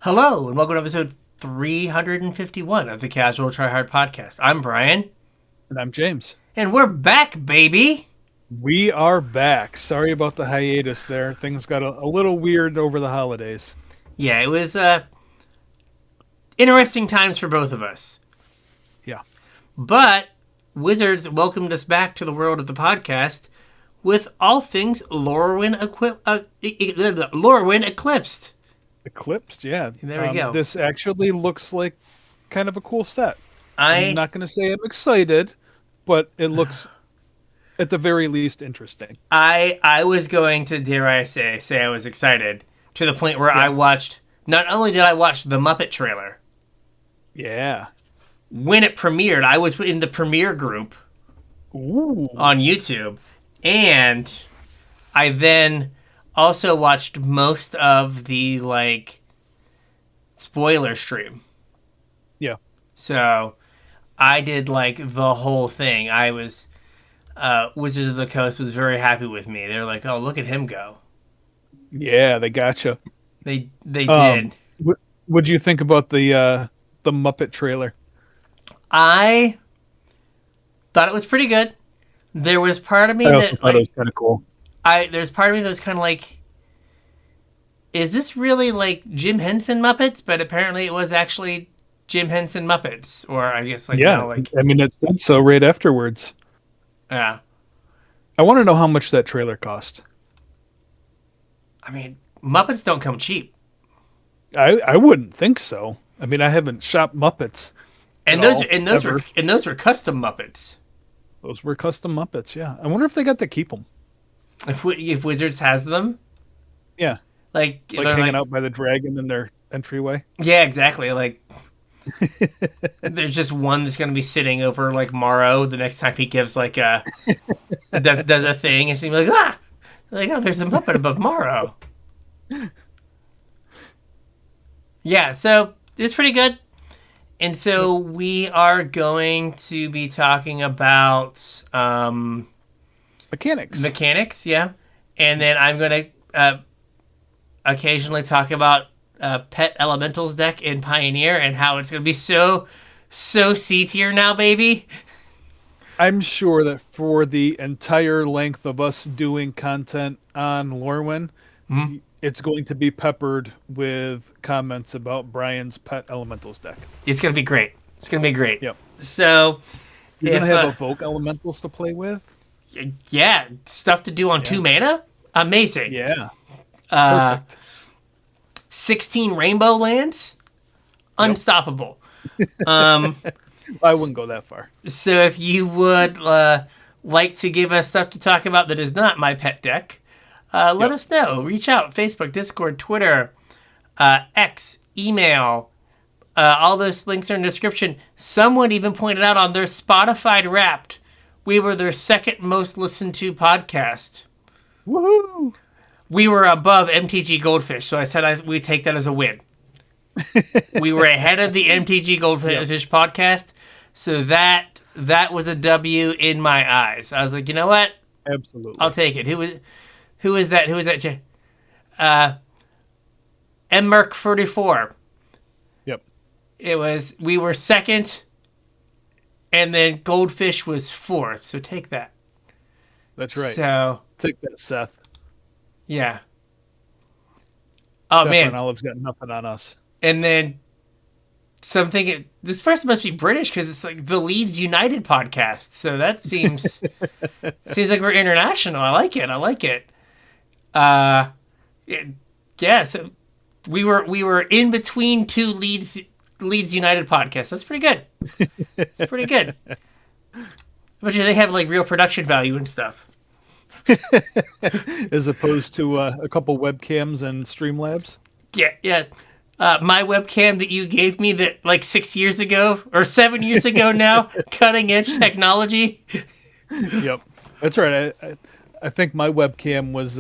Hello, and welcome to episode 351 of the Casual Try Hard podcast. I'm Brian. And I'm James. And we're back, baby! We are back. Sorry about the hiatus there. Things got a little weird over the holidays. Yeah, it was interesting times for both of us. Yeah. But Wizards welcomed us back to the world of the podcast with all things Lorwyn Eclipsed. Eclipsed, yeah. There we go. This actually looks like kind of a cool set. I'm I'm not going to say I'm excited, but it looks, at the very least, interesting. I was going to, dare I say I was excited to the point where I watched, not only did I watch the Muppet trailer, Yeah. when it premiered, I was in the premiere group Ooh. on YouTube, and I then also watched most of the, spoiler stream. Yeah. So I did, the whole thing. I was, Wizards of the Coast was very happy with me. They're like, oh, look at him go. Yeah, they gotcha. They did. What'd you think about the Muppet trailer? I thought it was pretty good. There was part of me I also that thought it was kind of cool. there's part of me that was kind of like, is this really like Jim Henson Muppets? But apparently it was actually Jim Henson Muppets, or I guess Yeah, I mean, it said so right afterwards. yeah. I want to know how much that trailer cost. I mean, Muppets don't come cheap, I wouldn't think so. I mean, I haven't shopped Muppets. and at all, those were custom Muppets. Those were custom Muppets, yeah. I wonder if they got to keep them. If Wizards has them, Yeah, like like they're hanging out by the dragon in their entryway. yeah, exactly. Like there's just one that's going to be sitting over like Morrow the next time he gives like does a thing, and so you're like oh, there's a Muppet above Morrow. Yeah, so it's pretty good. And so we are going to be talking about Mechanics. yeah. And then I'm going to occasionally talk about Pet Elementals deck in Pioneer and how it's going to be so C tier now, baby. I'm sure that for the entire length of us doing content on Lorwyn, it's going to be peppered with comments about Brian's Pet Elementals deck. It's going to be great. It's going to be great. Yep. So You're going to have Evoke Elementals to play with? yeah, stuff to do on 2 mana? Amazing. Yeah. Perfect. 16 rainbow lands? Unstoppable. I wouldn't go that far. So if you would like to give us stuff to talk about that is not my pet deck, let us know. Reach out. Facebook, Discord, Twitter, X, email. All those links are in the description. Someone even pointed out on their Spotify Wrapped, we were their second most listened to podcast. Woohoo! We were above MTG Goldfish, so I said we take that as a win. We were ahead of the MTG Goldfish podcast, so that was a W in my eyes. I was like, you know what? Absolutely. I'll take it. Who is that? Who is that? Mmerk44. Yep. We were second, and then Goldfish was fourth. So take that. That's right. So take that, Seth. yeah. Oh Seth man, and Olive's got nothing on us. and then something. This person must be British because it's like the Leeds United podcast. So that seems like we're international. I like it. Yeah. So we were in between 2 Leeds United podcasts. That's pretty good. It's pretty good. But they have like real production value and stuff. As opposed to a couple webcams and Streamlabs. Yeah. My webcam that you gave me that like 6 years ago or 7 years ago now, cutting edge technology. Yep, that's right. I think my webcam was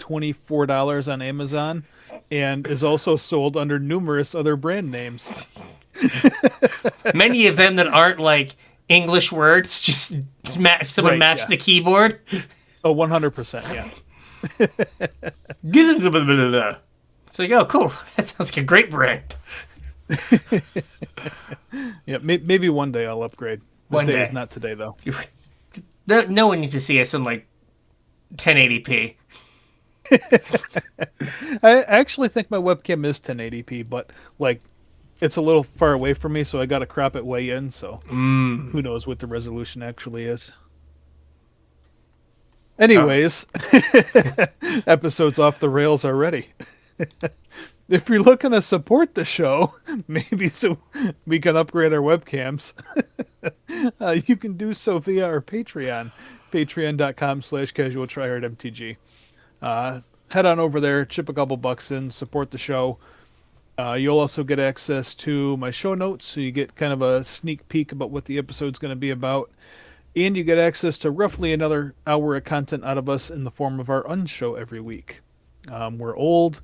$24 on Amazon, and is also sold under numerous other brand names. Many of them that aren't like English words, just someone matched the keyboard. Oh, 100%, yeah. It's like, oh, cool. That sounds like a great brand. Yeah, maybe one day I'll upgrade. The One day day. is not today, though. No one needs to see us in like 1080p. I actually think my webcam is 1080p, but like it's a little far away from me, so I got to crop it way in. So who knows what the resolution actually is. Anyways, episode's off the rails already. If you're looking to support the show, maybe so we can upgrade our webcams, you can do so via our Patreon, patreon.com/CasualTryHardMTG. Head on over there, chip a couple bucks in, support the show. You'll also get access to my show notes, so you get kind of a sneak peek about what the episode's going to be about. And you get access to roughly another hour of content out of us in the form of our unshow every week. We're old.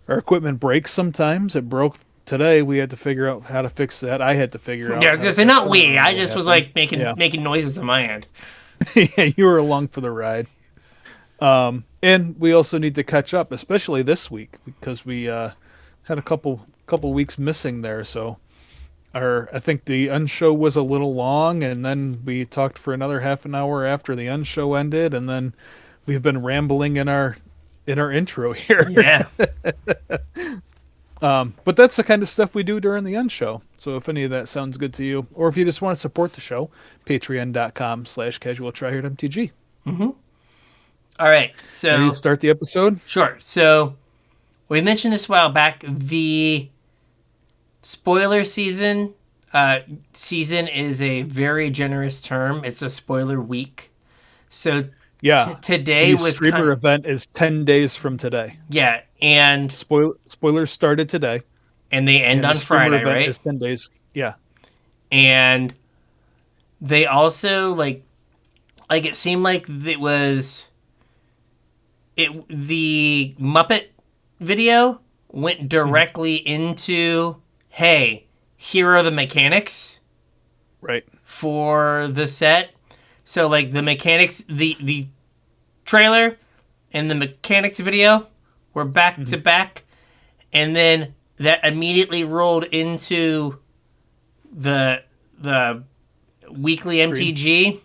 Our equipment breaks sometimes. It broke today. We had to figure out how to fix that. I had to figure out. Yeah, I was gonna say not we. I just was like making noises on my end. Yeah, you were along for the ride. And we also need to catch up, especially this week, because we had a couple weeks missing there. So I think the unshow was a little long, and then we talked for another half an hour after the unshow ended, and then we've been rambling in our intro here. Yeah. But that's the kind of stuff we do during the unshow. So if any of that sounds good to you, or if you just want to support the show, patreon.com/CasualTryHardMTG. Mm-hmm. All right. So ready to start the episode? Sure. So we mentioned this a while back. The spoiler season is a very generous term. It's a spoiler week. So yeah, today the streamer event is 10 days from today. Yeah, and spoilers started today, and they end on Friday, event right? Is 10 days. Yeah, and they also like it seemed like the Muppet video went directly into, hey, here are the mechanics, right, for the set. So like the mechanics, the trailer and the mechanics video were back to back, and then that immediately rolled into the weekly MTG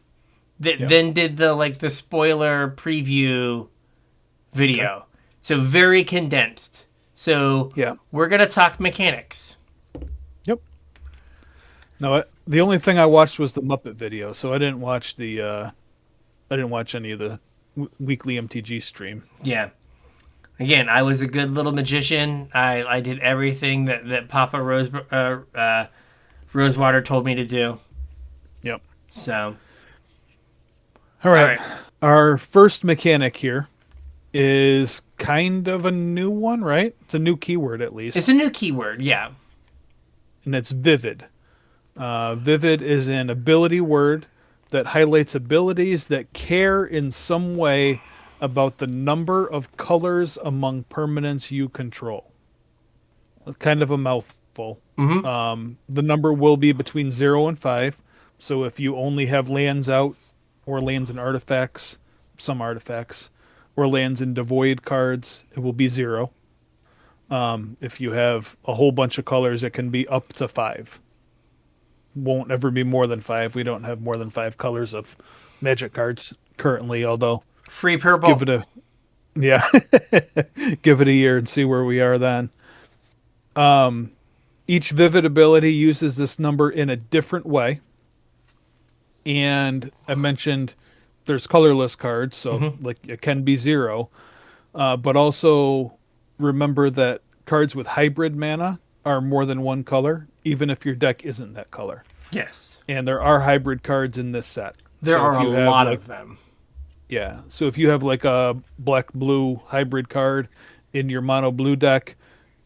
that then did the spoiler preview video. Okay. So very condensed. So we're gonna talk mechanics. Yep. No, the only thing I watched was the Muppet video, so I didn't watch any of the weekly MTG stream. Yeah. Again, I was a good little magician. I did everything that Papa Rosewater told me to do. Yep. So. All right. Our first mechanic here is kind of a new one, right? It's a new keyword, at least. It's a new keyword, yeah. And it's vivid. Vivid is an ability word that highlights abilities that care in some way about the number of colors among permanents you control. It's kind of a mouthful. Mm-hmm. The number will be between 0 and 5. So if you only have lands out, or lands and artifacts, some artifacts, or lands in devoid cards, it will be 0. If you have a whole bunch of colors, it can be up to 5. Won't ever be more than 5. We don't have more than 5 colors of Magic cards currently, although free purple. Give it a year and see where we are then. Each vivid ability uses this number in a different way. And I mentioned there's colorless cards, so like it can be 0. But also remember that cards with hybrid mana are more than one color, even if your deck isn't that color. Yes. And there are hybrid cards in this set. There are a lot of them. Yeah. So if you have like a black-blue hybrid card in your mono-blue deck,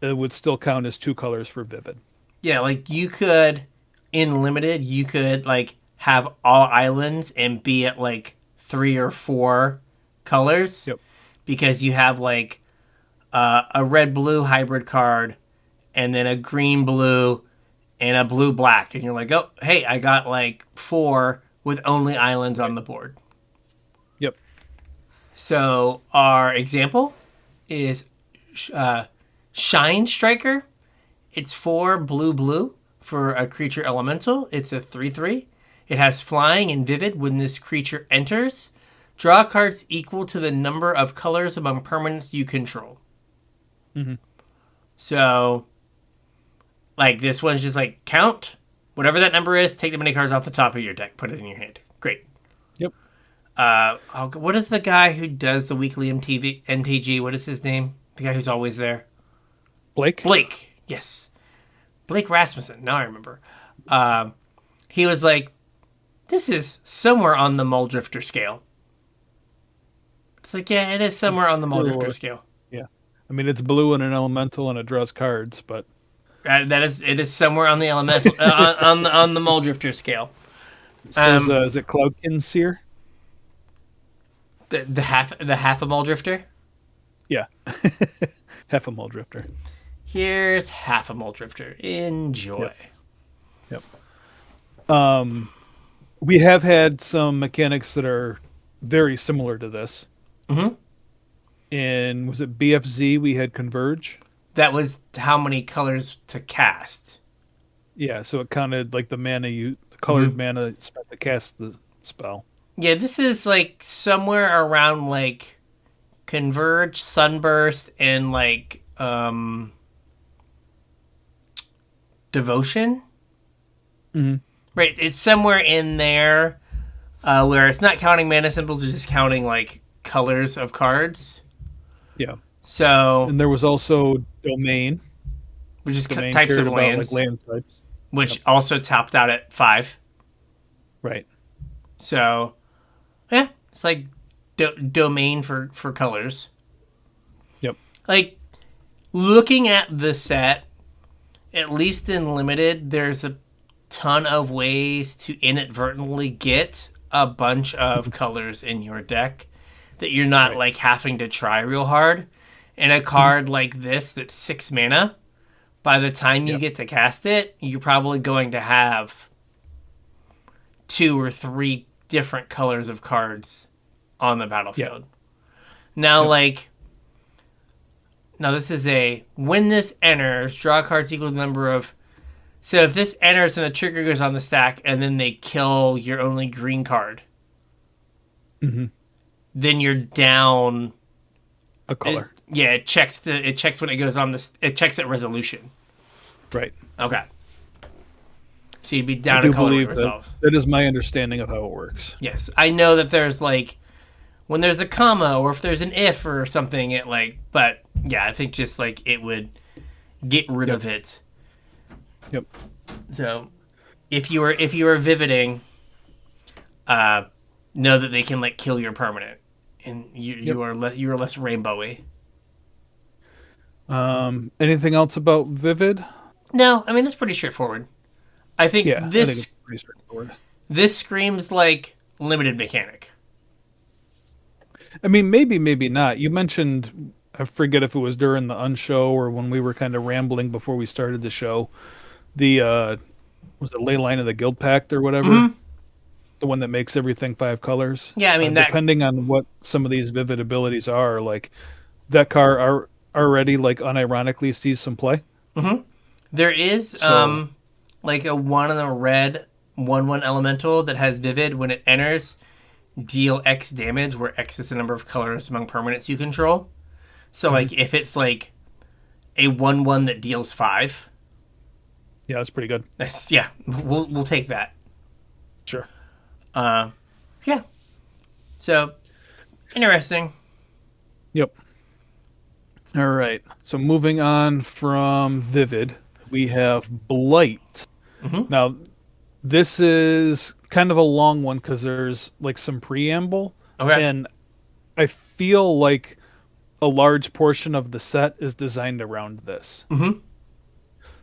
it would still count as 2 colors for vivid. Yeah, like you could, in Limited, you could like have all islands and be at like 3 or 4 colors. Yep. Because you have like a red-blue hybrid card and then a green-blue and a blue-black. And you're like, oh, hey, I got like 4 with only islands on the board. Yep. So our example is Shine Striker. It's 4 blue for a creature elemental. It's a 3/3. It has flying and vivid. When this creature enters, draw cards equal to the number of colors among permanents you control. Mm-hmm. So, like, this one's just like, count whatever that number is, take the many cards off the top of your deck, put it in your hand. Great. Yep. What is the guy who does the weekly MTG? What is his name? The guy who's always there? Blake. Yes. Blake Rasmussen. Now I remember. He was like, this is somewhere on the Muldrifter scale. It's like, yeah, it is somewhere on the Muldrifter scale. Yeah. I mean, it's blue and an elemental and it draws cards, but it is somewhere on the elemental on the Muldrifter scale. So is it Cloudkin Seer? The half a Muldrifter? Yeah. Half a Muldrifter. Here's half a Muldrifter. Enjoy. Yep. We have had some mechanics that are very similar to this. Mm-hmm. In, was it BFZ, we had Converge? That was how many colors to cast. Yeah, so it counted like the colored mana spent to cast the spell. Yeah, this is like somewhere around like Converge, Sunburst, and like Devotion. Mm-hmm. Right, it's somewhere in there where it's not counting mana symbols, it's just counting like colors of cards. Yeah. So, and there was also Domain, which is types of lands, like land types, which also topped out at 5. Right. So, yeah, it's like Domain for colors. Yep. Like, looking at the set, at least in Limited, there's a ton of ways to inadvertently get a bunch of colors in your deck that you're not like having to try real hard. And a card like this that's 6 mana, by the time you get to cast it, you're probably going to have 2 or 3 different colors of cards on the battlefield. Now, now this is when this enters, draw cards equal to the number of. So if this enters and the trigger goes on the stack, and then they kill your only green card, then you're down a color. It checks when it goes on this. It checks at resolution. Right. Okay. So you'd be down a color yourself. That is my understanding of how it works. Yes, I know that there's like when there's a comma or if there's an if or something. It but yeah, I think just like it would get rid of it. Yep. So if you were vividing, know that they can like kill your permanent, and you are less rainbowy. Anything else about Vivid? No, I mean it's pretty straightforward. I think it's pretty straightforward. This screams like Limited mechanic. I mean, maybe not. You mentioned, I forget if it was during the unshow or when we were kind of rambling before we started the show. The was it Ley Line of the Guild Pact or whatever? Mm-hmm. The one that makes everything 5 colors. Yeah, I mean depending on what some of these Vivid abilities are, like that card are already like unironically sees some play. Mm-hmm. There is like a 1 in a red 1/1 elemental that has Vivid. When it enters, deal X damage, where X is the number of colors among permanents you control. So like if it's like a 1/1 that deals 5. Yeah, that's pretty good. We'll take that. Sure. Yeah. So interesting. Yep. All right. So moving on from Vivid, we have Blight. Mm-hmm. Now, this is kind of a long one because there's like some preamble. Okay. And I feel like a large portion of the set is designed around this. Mm-hmm.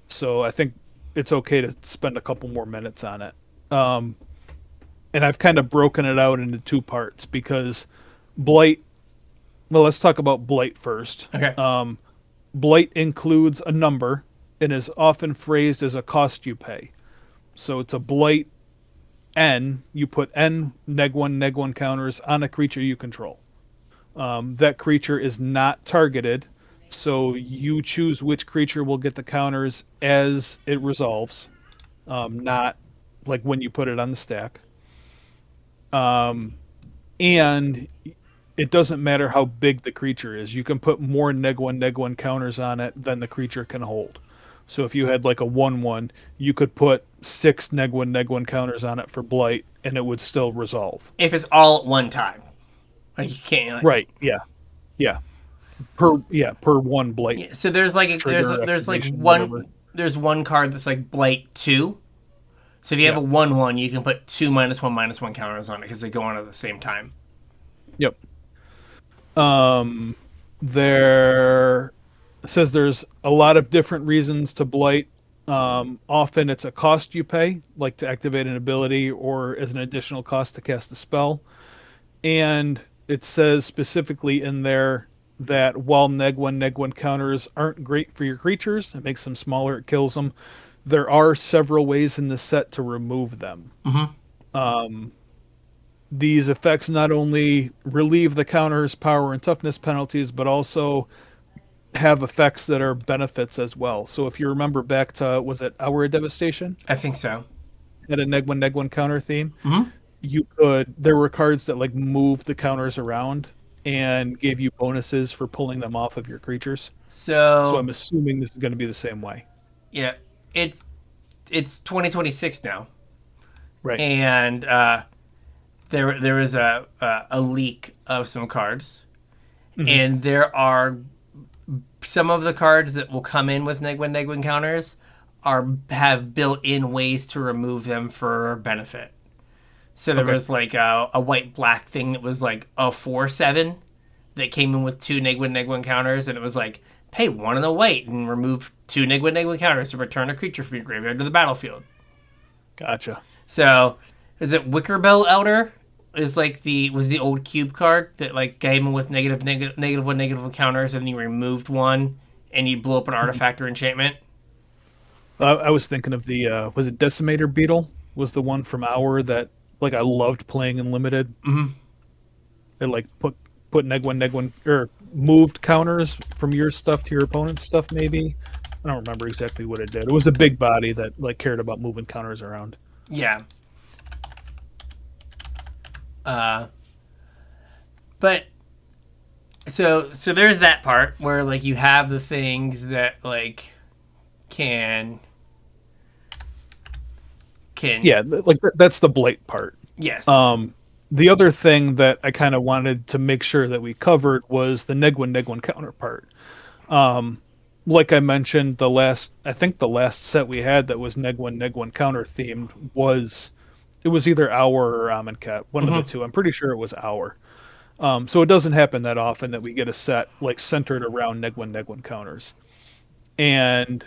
So I think it's okay to spend a couple more minutes on it. And I've kind of broken it out into 2 parts because Blight. Well, let's talk about Blight first. Okay. Blight includes a number and is often phrased as a cost you pay. So it's a Blight N. You put N -1 counters on a creature you control. That creature is not targeted So you choose which creature will get the counters as it resolves, not like when you put it on the stack. And it doesn't matter how big the creature is. You can put more neg 1 counters on it than the creature can hold. So if you had like a 1/1, you could put 6 neg 1 counters on it for blight, and it would still resolve. If it's all at one time, like you can't. Like, Right? Yeah, yeah. Per one blight yeah, so there's like trigger there's like activation, whatever. one card that's like blight 2. So if you have Yeah. a 1/1, you can put 2 -1/-1 counters on it because they go on at the same time. Yep. There says there's a lot of different reasons to blight. Often it's a cost you pay, like to activate an ability or as an additional cost to cast a spell. And it says specifically in there that while neg 1 counters aren't great for your creatures, it makes them smaller, it kills them. There are several ways in the set to remove them. These effects not only relieve the counter's power and toughness penalties, but also have effects that are benefits as well. So if you remember back to, was it Hour of Devastation? I think so. Had a neg 1 counter theme. There were cards that like moved the counters around and gave you bonuses for pulling them off of your creatures. So So I'm assuming this is going to be the same way. yeah, it's 2026 now, Right. and there was a leak of some cards, and there are some of the cards that will come in with neg 1 counters have built-in ways to remove them for benefit. So there Okay. was like a white black thing that was like a 4/7 that came in with 2 neg 1 counters, and it was like pay 1 and a white and remove 2 neg 1 counters to return a creature from your graveyard to the battlefield. Gotcha. So is it Wickerbell Elder? Is like was the old cube card that like came in with -1 counters, and you removed one and you blew up an artifact or enchantment. I was thinking of the was it Decimator Beetle was the one from Hour that like I loved playing in limited. It like put neg 1 or moved counters from your stuff to your opponent's stuff. Maybe I don't remember exactly what it did. It was a big body that like cared about moving counters around. Yeah. But so there's that part where like you have the things that like can Yeah, like that's the blight part. yes. The other thing that I kind of wanted to make sure that we covered was the neg 1 counterpart. Like I mentioned, I think the last set we had that was neg 1 counter themed it was either Hour or Amonkhet, one of the two. I'm pretty sure it was Hour. So it doesn't happen that often that we get a set like centered around neg 1 counters. And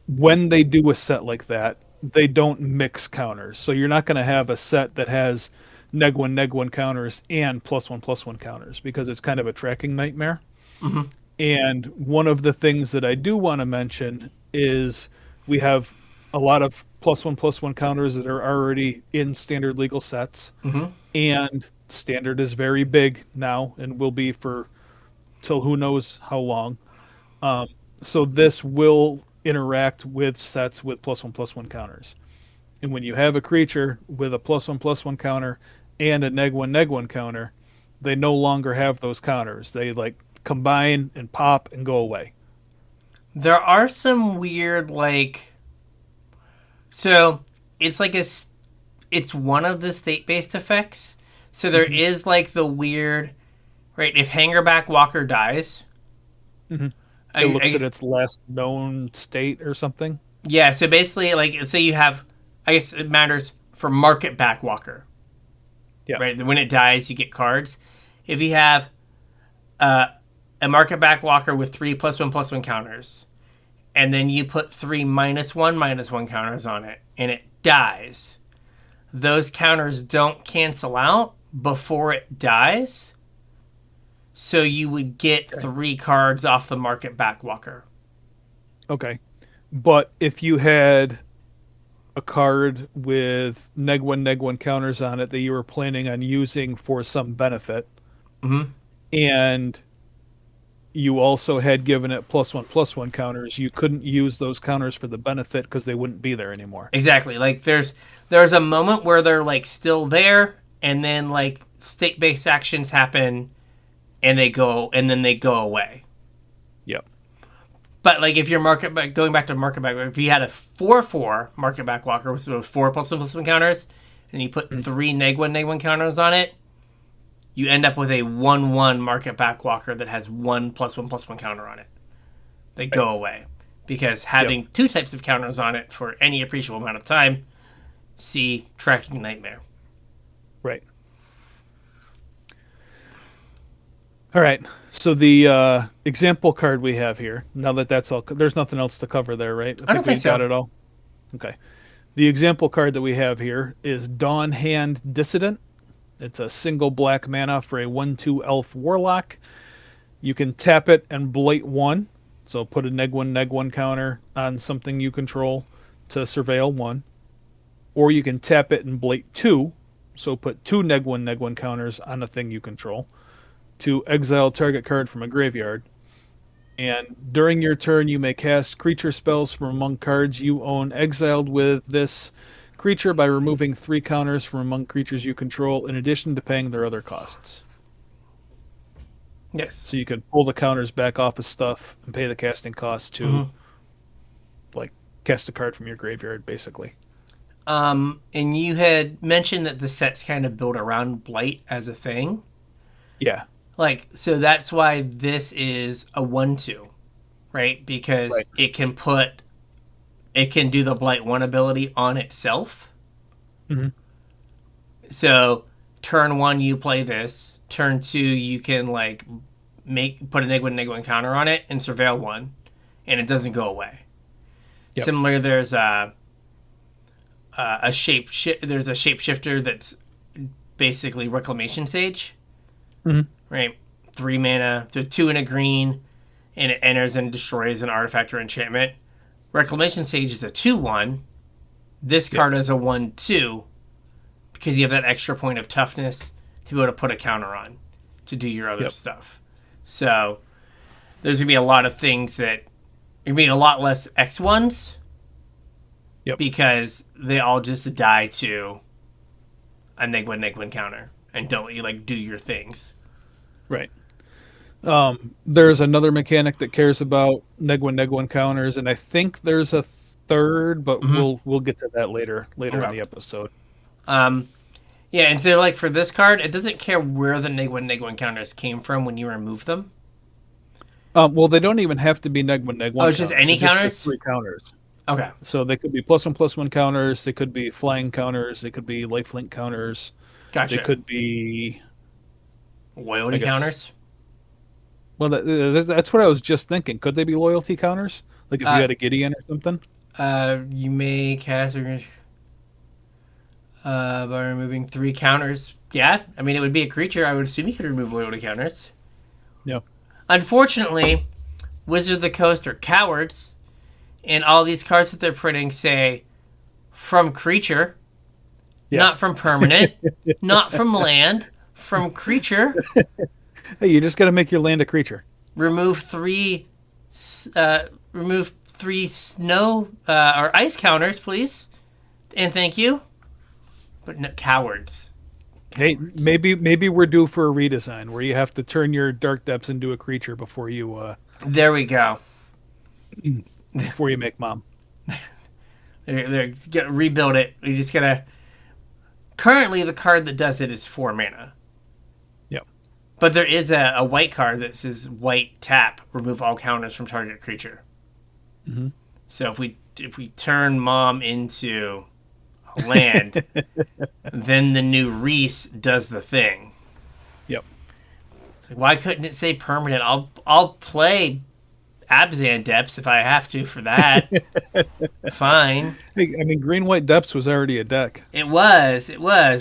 when they do a set like that, they don't mix counters. So you're not going to have a set that has neg 1 counters and +1/+1 counters because it's kind of a tracking nightmare. And one of the things that I do want to mention is we have a lot of +1/+1 counters that are already in standard legal sets. And standard is very big now and will be for till who knows how long. So this will interact with sets with +1/+1 counters. And when you have a creature with a +1/+1 counter and a neg 1 counter, they no longer have those counters. They like combine and pop and go away. There are some weird like so it's like it's one of the state-based effects. So there is like the weird right if Hangerback Walker dies. It I looks guess- at its last known state or something. Yeah, so basically, like, say you have, I guess it matters for market back Walker, Yeah. right? When it dies, you get cards. If you have a market back Walker with 3 +1/+1 counters, and then you put 3 -1/-1 counters on it, and it dies, those counters don't cancel out before it dies. So you would get 3 cards off the market back Walker. Okay. But if you had a card with neg 1 counters on it that you were planning on using for some benefit, and you also had given it +1/+1 counters. You couldn't use those counters for the benefit because they wouldn't be there anymore. Exactly. Like there's a moment where they're like still there, and then like state-based actions happen, and then they go away. Yep. But like if you're going back to market back, if you had a 4/4 market back walker with 4+1/+1 counters, and you put 3 -1/-1 counters on it, you end up with a 1/1 market back walker that has 1+1/+1 counter on it. They go away because having 2 types of counters on it for any appreciable amount of time, see Tracking Nightmare. Right. All right. So the example card we have here. Now that's all. There's nothing else to cover there, right? I don't think so. Got it all. Okay. The example card that we have here is Dawn Hand Dissident. It's a single black mana for a 1/2 elf warlock. You can tap it and blight 1. So put a -1/-1 counter on something you control to surveil 1. Or you can tap it and blight 2. So put 2 -1/-1 counters on a thing you control to exile target card from a graveyard. And during your turn, you may cast creature spells from among cards you own exiled with this creature by removing 3 counters from among creatures you control in addition to paying their other costs. Yes. So you can pull the counters back off of stuff and pay the casting cost to like cast a card from your graveyard, basically. And you had mentioned that the set's kind of built around blight as a thing. Yeah. Like, so that's why this is a 1/2, right? Because it can do the Blight 1 ability on itself. Mm-hmm. So, turn 1, you play this. Turn 2, you can, like, put a -1/-1 counter on it and surveil 1, and it doesn't go away. Yep. Similar, there's a shapeshifter that's basically Reclamation Sage. Mm-hmm. Right, 3 mana, so 2 and a green, and it enters and destroys an artifact or enchantment. Reclamation Sage is a 2/1. This card is a 1/2 because you have that extra point of toughness to be able to put a counter on to do your other stuff. So there's gonna be a lot of things that gonna be a lot less X1s. Because they all just die to a -1/-1 counter and don't do your things. Right. There's another mechanic that cares about -1/-1 counters, and I think there's a third, but we'll get to that later in the episode. Yeah, and so like for this card, it doesn't care where the -1/-1 counters came from when you remove them. Well, they don't even have to be -1/-1. Oh, it's just any counters? Just 3 counters. Okay. So they could be +1/+1 counters. They could be flying counters. They could be lifelink counters. Gotcha. They could be loyalty counters. Well, that's what I was just thinking. Could they be loyalty counters? Like if you had a Gideon or something? You may cast by removing 3 counters. Yeah, I mean, it would be a creature. I would assume you could remove loyalty counters. Yeah. Unfortunately, Wizards of the Coast are cowards, and all these cards that they're printing say from creature, not from permanent, not from land, from creature. Hey, you just got to make your land a creature. Remove 3 snow or ice counters, please, and thank you. But no, cowards. Hey, maybe we're due for a redesign where you have to turn your Dark Depths into a creature before you. There we go. Before you make mom. They're gonna rebuild it. You just gotta. Currently, the card that does it is 4 mana. Yep. But there is a white card that says white tap, remove all counters from target creature. Mm-hmm. So if we turn mom into a land, then the new Reese does the thing. Yep. It's like, why couldn't it say permanent? I'll play Abzan Depths if I have to for that. Fine. Hey, I mean, Green White Depths was already a deck. It was,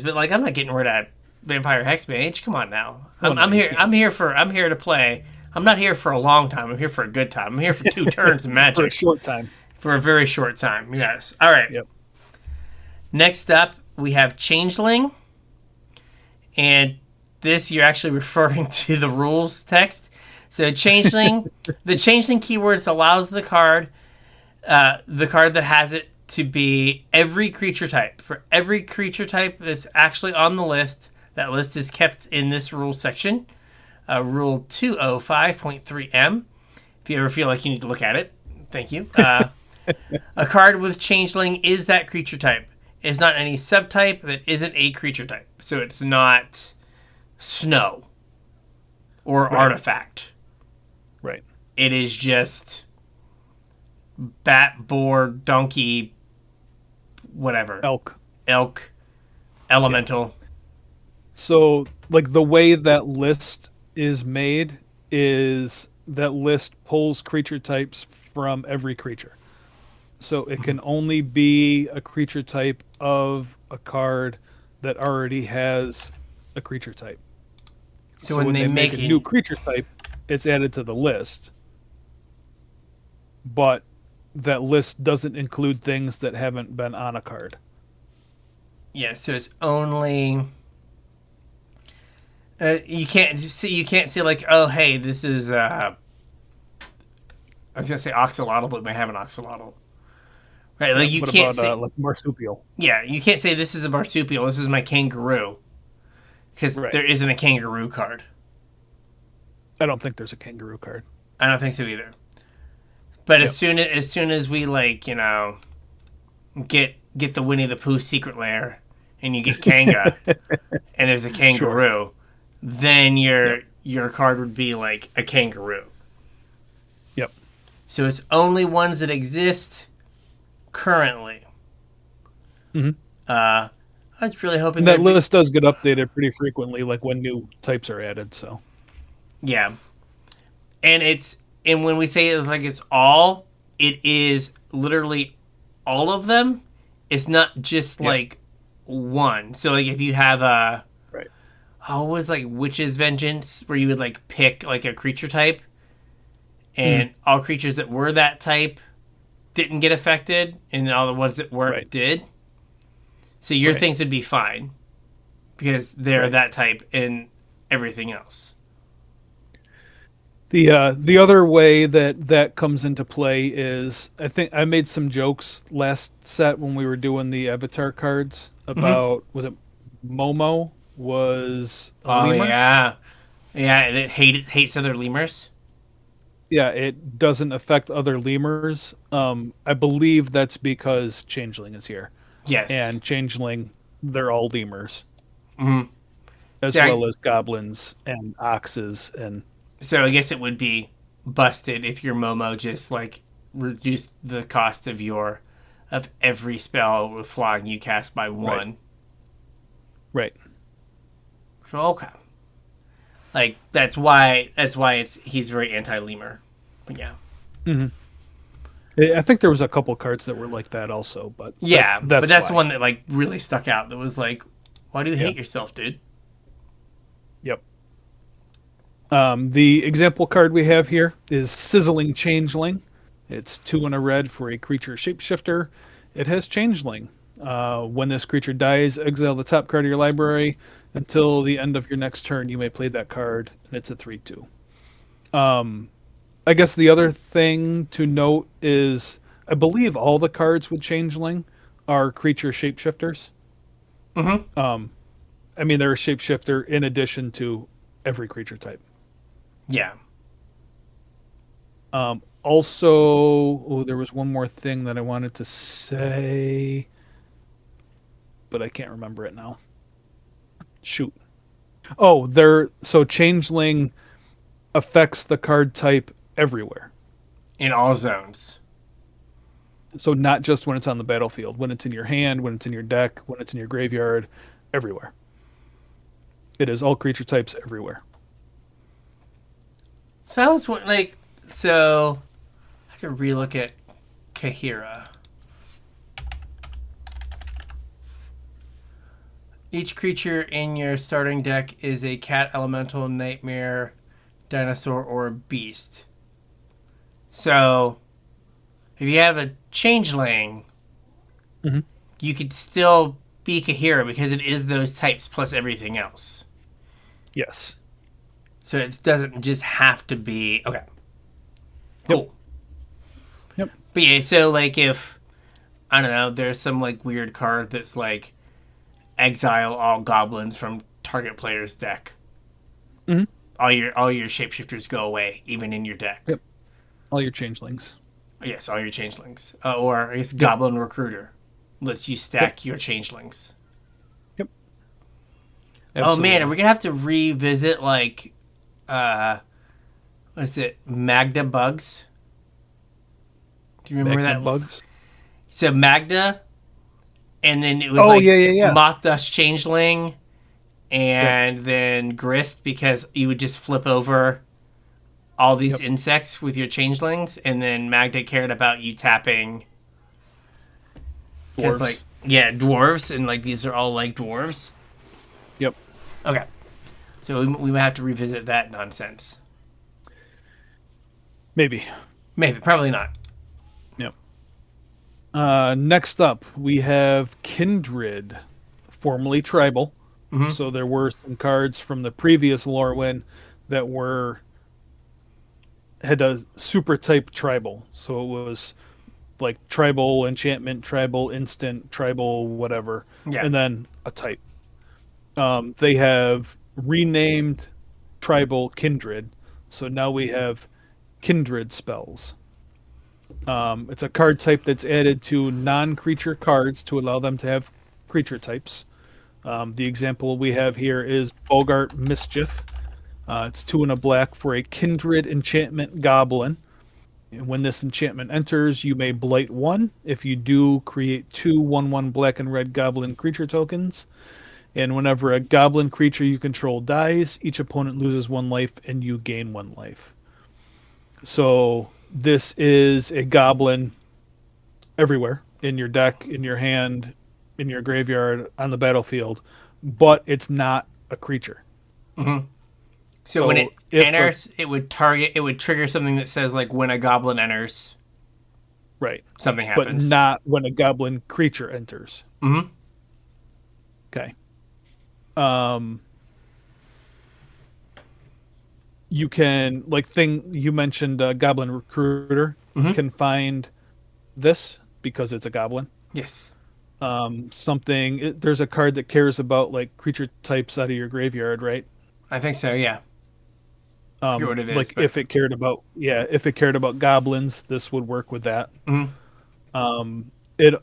but like I'm not getting rid of Vampire Hexmage. Come on now. I'm here to play. I'm not here for a long time. I'm here for a good time. I'm here for 2 turns of Magic. For a short time. For a very short time. Yes. All right. Yep. Next up, we have Changeling, and this you're actually referring to the rules text. So changeling, the changeling keywords allows the card that has it to be every creature type. For every creature type that's actually on the list, that list is kept in this rule section, Rule 205.3M. If you ever feel like you need to look at it, thank you. A card with changeling is that creature type. It's not any subtype that isn't a creature type. So it's not snow or artifact. Right. It is just bat, boar, donkey, whatever. Elk, elemental. Yeah. So, like, the way that list is made is that list pulls creature types from every creature. So it can only be a creature type of a card that already has a creature type. So when they make a new creature type, it's added to the list. But that list doesn't include things that haven't been on a card. Yeah, so it's only you can't see like, oh hey, this is I was gonna say axolotl, but we have an axolotl. Right, like you can't say like marsupial. Yeah, you can't say this is a marsupial. This is my kangaroo, because there isn't a kangaroo card. I don't think there's a kangaroo card. I don't think so either. But as soon as we get the Winnie the Pooh secret lair, and you get Kanga, and there's a kangaroo, then your card would be like a kangaroo. Yep. So it's only ones that exist currently. Mm-hmm. I was really hoping that list does get updated pretty frequently, like when new types are added. So, yeah, and when we say it's all, it is literally all of them. It's not just like one. So like if you have it was like Witch's Vengeance, where you would like pick like a creature type, and all creatures that were that type didn't get affected, and all the ones that weren't did. So your things would be fine because they're that type and everything else. The other way that comes into play is, I think I made some jokes last set when we were doing the avatar cards about, was it Momo was a lemur? Yeah, and it hates other lemurs. Yeah, it doesn't affect other lemurs. I believe that's because Changeling is here. Yes. And Changeling, they're all lemurs. Mm-hmm. As well as goblins and oxes. And so I guess it would be busted if your Momo just like reduced the cost of every spell with flying you cast by one. Right. Okay. Like that's why he's very anti-lemur. But yeah. Mm-hmm. I think there was a couple cards that were like that also, but that's the one that like really stuck out. That was like, why do you hate yourself, dude? Yep. The example card we have here is Sizzling Changeling. It's 2 and a red for a creature shapeshifter. It has Changeling. When this creature dies, exile the top card of your library. Until the end of your next turn, you may play that card, and it's a 3/2. I guess the other thing to note is, I believe all the cards with Changeling are creature shapeshifters. Mm-hmm. I mean, they're a shapeshifter in addition to every creature type. Yeah. Also, there was one more thing that I wanted to say, but I can't remember it now. Shoot. Oh, so Changeling affects the card type everywhere. In all zones. So not just when it's on the battlefield, when it's in your hand, when it's in your deck, when it's in your graveyard, everywhere. It is all creature types everywhere. So I was like, I have to relook at Kahira. Each creature in your starting deck is a cat, elemental, nightmare, dinosaur, or beast. So, if you have a changeling, you could still be Kahira because it is those types plus everything else. Yes. So it doesn't just have to be okay. Cool. Yep. But yeah, so like if I don't know, there's some like weird card that's like exile all goblins from target player's deck. Mm-hmm. All your shapeshifters go away, even in your deck. Yep. All your changelings. Yes, all your changelings. Or I guess Goblin Recruiter lets you stack your changelings. Yep. Absolutely. Oh man, are we gonna have to revisit like what is it? Magda Bugs? Do you remember Magna that? Bugs? So Magda, and then it was Moth Dust Changeling, and then Grist, because you would just flip over all these insects with your changelings, and then Magda cared about you tapping dwarves. Like dwarves, and like these are all like dwarves. Yep. Okay. So we might have to revisit that nonsense. Maybe, probably not. Yep. Next up, we have Kindred, formerly Tribal. Mm-hmm. So there were some cards from the previous Lorwyn that had a super type Tribal. So it was like Tribal Enchantment, Tribal Instant, Tribal whatever, and then a type. They have renamed Tribal Kindred, so now we have Kindred spells. It's a card type that's added to non-creature cards to allow them to have creature types. The example we have here is Bogart Mischief. It's 2 and a black for a Kindred enchantment goblin. And when this enchantment enters, you may blight 1. If you do, create 2 1/1 black and red goblin creature tokens. And whenever a goblin creature you control dies, each opponent loses 1 life and you gain 1 life. So this is a goblin everywhere, in your deck, in your hand, in your graveyard, on the battlefield, but it's not a creature. Mm-hmm. So when it enters, it would trigger something that says like when a goblin enters. Right. Something happens. But not when a goblin creature enters. Mm-hmm. Okay. You can you mentioned Goblin Recruiter can find this because it's a goblin. Yes. There's a card that cares about like creature types out of your graveyard, right? I think so, yeah. I forget what it is, like if it cared about goblins, this would work with that. Mm-hmm. It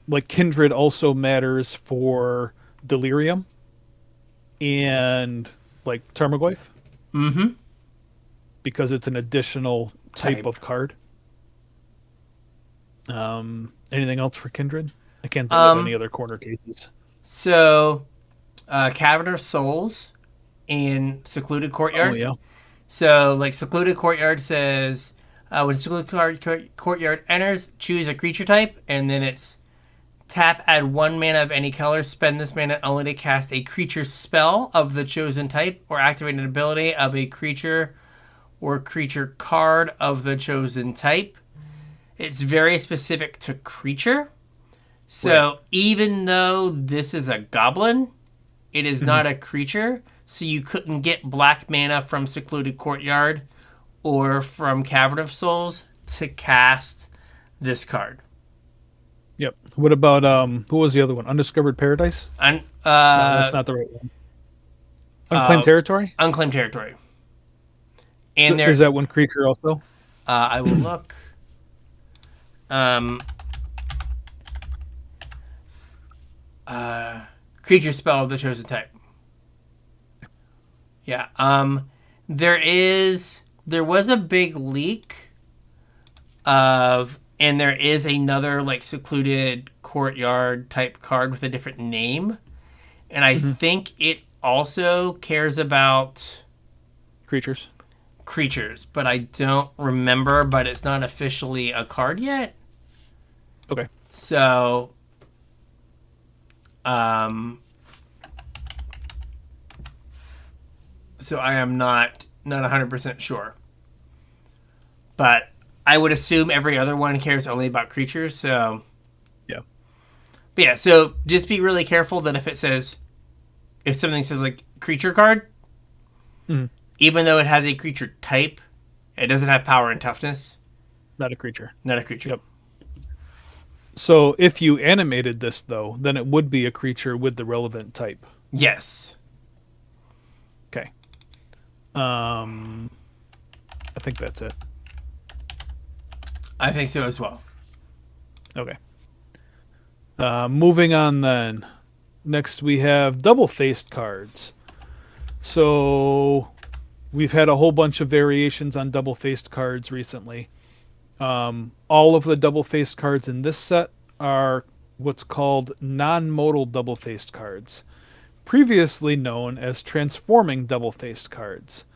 like Kindred also matters for Delirium and like Tarmogoyf. Mm-hmm. Because it's an additional type of card. Anything else for Kindred? I can't think of any other corner cases. So, Cavern of Souls in Secluded Courtyard. Oh, yeah. So, like, Secluded Courtyard says, when Secluded Courtyard enters, choose a creature type, and then it's tap, add 1 mana of any color, spend this mana only to cast a creature spell of the chosen type, or activate an ability of a creature or creature card of the chosen type. It's very specific to creature. So even though this is a goblin, it is not a creature. So you couldn't get black mana from Secluded Courtyard or from Cavern of Souls to cast this card. Yep. What about who was the other one? Undiscovered Paradise? No, that's not the right one. Unclaimed Territory? Unclaimed Territory. And is that one creature also? I will look. Creature spell of the chosen type. Yeah. There was a big leak and there is another like Secluded Courtyard type card with a different name. And I think it also cares about creatures, but I don't remember, but it's not officially a card yet. Okay. So, so I am not 100% sure. But I would assume every other one cares only about creatures, so... Yeah. But yeah, so just be really careful that if something says, like, creature card, even though it has a creature type, it doesn't have power and toughness. Not a creature. Not a creature. Yep. So if you animated this, though, then it would be a creature with the relevant type. Yes. Okay. I think that's it. I think so as well. Okay. Moving on then. Next we have double-faced cards. So we've had a whole bunch of variations on double-faced cards recently. All of the double-faced cards in this set are what's called non-modal double-faced cards, previously known as transforming double-faced cards.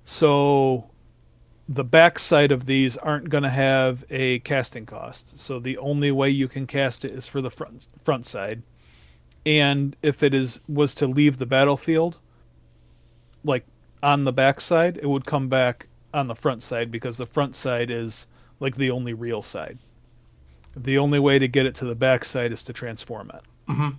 So the backside of these aren't going to have a casting cost. So the only way you can cast it is for the front side. And if it was to leave the battlefield, like on the backside, it would come back on the front side because the front side is like the only real side. The only way to get it to the backside is to transform it. Mm-hmm.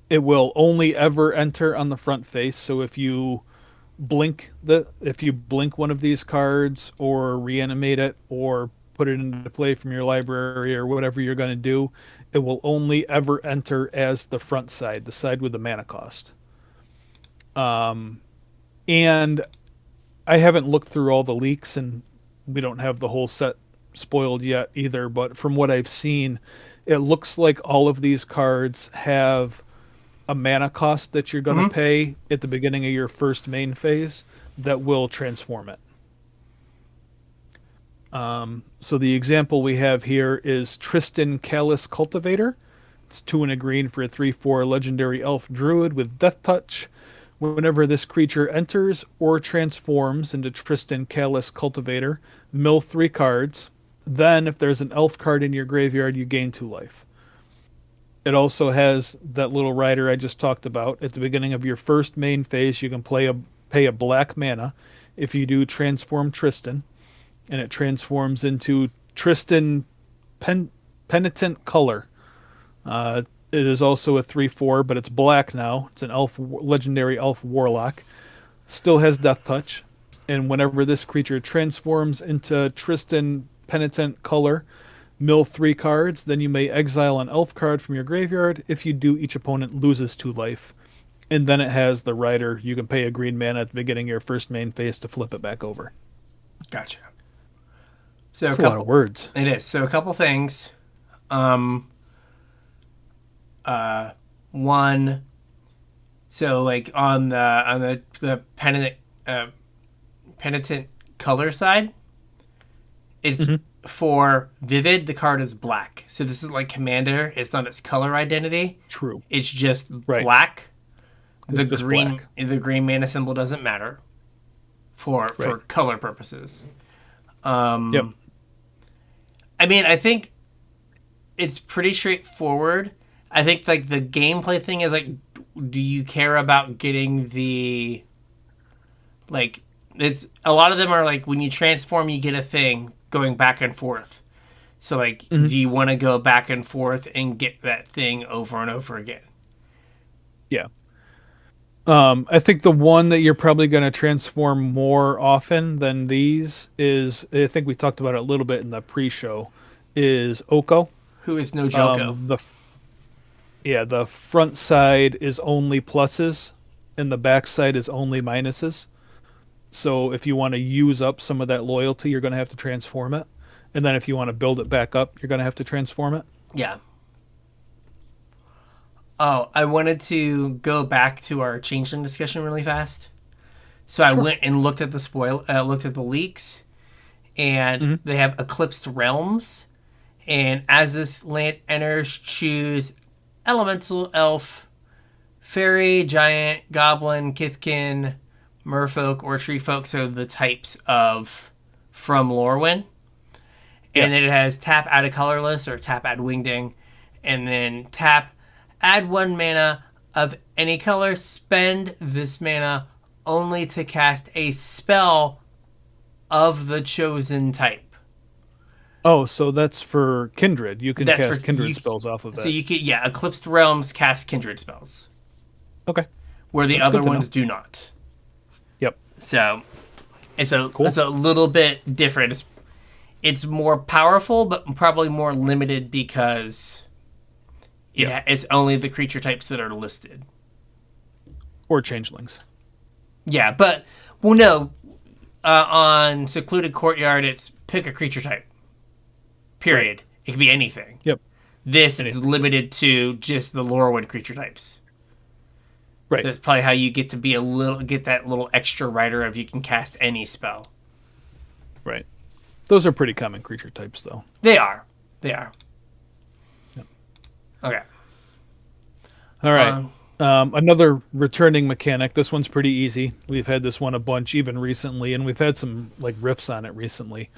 It will only ever enter on the front face. So if you blink one of these cards or reanimate it or put it into play from your library or whatever you're going to do, it will only ever enter as the front side, the side with the mana cost. And I haven't looked through all the leaks, and we don't have the whole set spoiled yet either, but from what I've seen, it looks like all of these cards have a mana cost that you're going to pay at the beginning of your first main phase that will transform it. So the example we have here is Tristan Callous Cultivator. It's 2 and a green for a 3/4 legendary elf druid with Death Touch. Whenever this creature enters or transforms into Tristan Callous Cultivator, mill 3 cards. Then, if there's an elf card in your graveyard, you gain 2 life. It also has that little rider I just talked about. At the beginning of your first main phase, you can pay a black mana. If you do transform Tristan, and it transforms into Tristan Penitent Color. It is also a 3/4, but it's black now. It's an legendary elf warlock. Still has Death Touch. And whenever this creature transforms into Tristan Penitent Color, mill 3 cards. Then you may exile an elf card from your graveyard. If you do, each opponent loses 2 life. And then it has the rider. You can pay a green mana at the beginning of your first main phase to flip it back over. Gotcha. So That's a lot of words. It is. So a couple things. One. So like on the penitent color side, it's for Vivid. The card is black. So this is like Commander. It's not its color identity. True. It's just right. black. It's just black. The green mana symbol doesn't matter for color purposes. Yep. I mean, I think it's pretty straightforward. I think like the gameplay thing is like, do you care about getting the it's a lot of them are like when you transform, you get a thing going back and forth. So like, do you want to go back and forth and get that thing over and over again? Yeah. I think the one that you're probably going to transform more often than these is, I think we talked about it a little bit in the pre-show, is Oko. Who is no Joko. The front side is only pluses, and the back side is only minuses. So if you want to use up some of that loyalty, you're going to have to transform it. And then if you want to build it back up, you're going to have to transform it. Yeah. Oh, I wanted to go back to our changeling discussion really fast. So I went and looked at the leaks, and they have Eclipsed Realms. And as this land enters, choose Elemental, Elf, Fairy, Giant, Goblin, Kithkin, Merfolk, or Treefolk. So the types from Lorwyn. And then it has tap, add a colorless, or tap, add wingding. And then tap, add 1 mana of any color. Spend this mana only to cast a spell of the chosen type. Oh, so that's for Kindred. You can cast Kindred spells off of that. So you can, Eclipsed Realms cast Kindred spells. Okay. where the That's other good to ones know. do not. Yep. So Cool. it's a little bit different. It's more powerful, but probably more limited because Yeah. it's only the creature types that are listed. Or changelings. Yeah, but well, no. On Secluded Courtyard, it's pick a creature type. Period. Right. It can be anything. Yep. This is Anything. limited to just the Lorwyn creature types. So Right. that's probably how you get to get that little extra rider of you can cast any spell. Right. Those are pretty common creature types, though. They are. They are. Yep. Okay. All right. Another returning mechanic. This one's pretty easy. We've had this one a bunch even recently, and we've had some like riffs on it recently.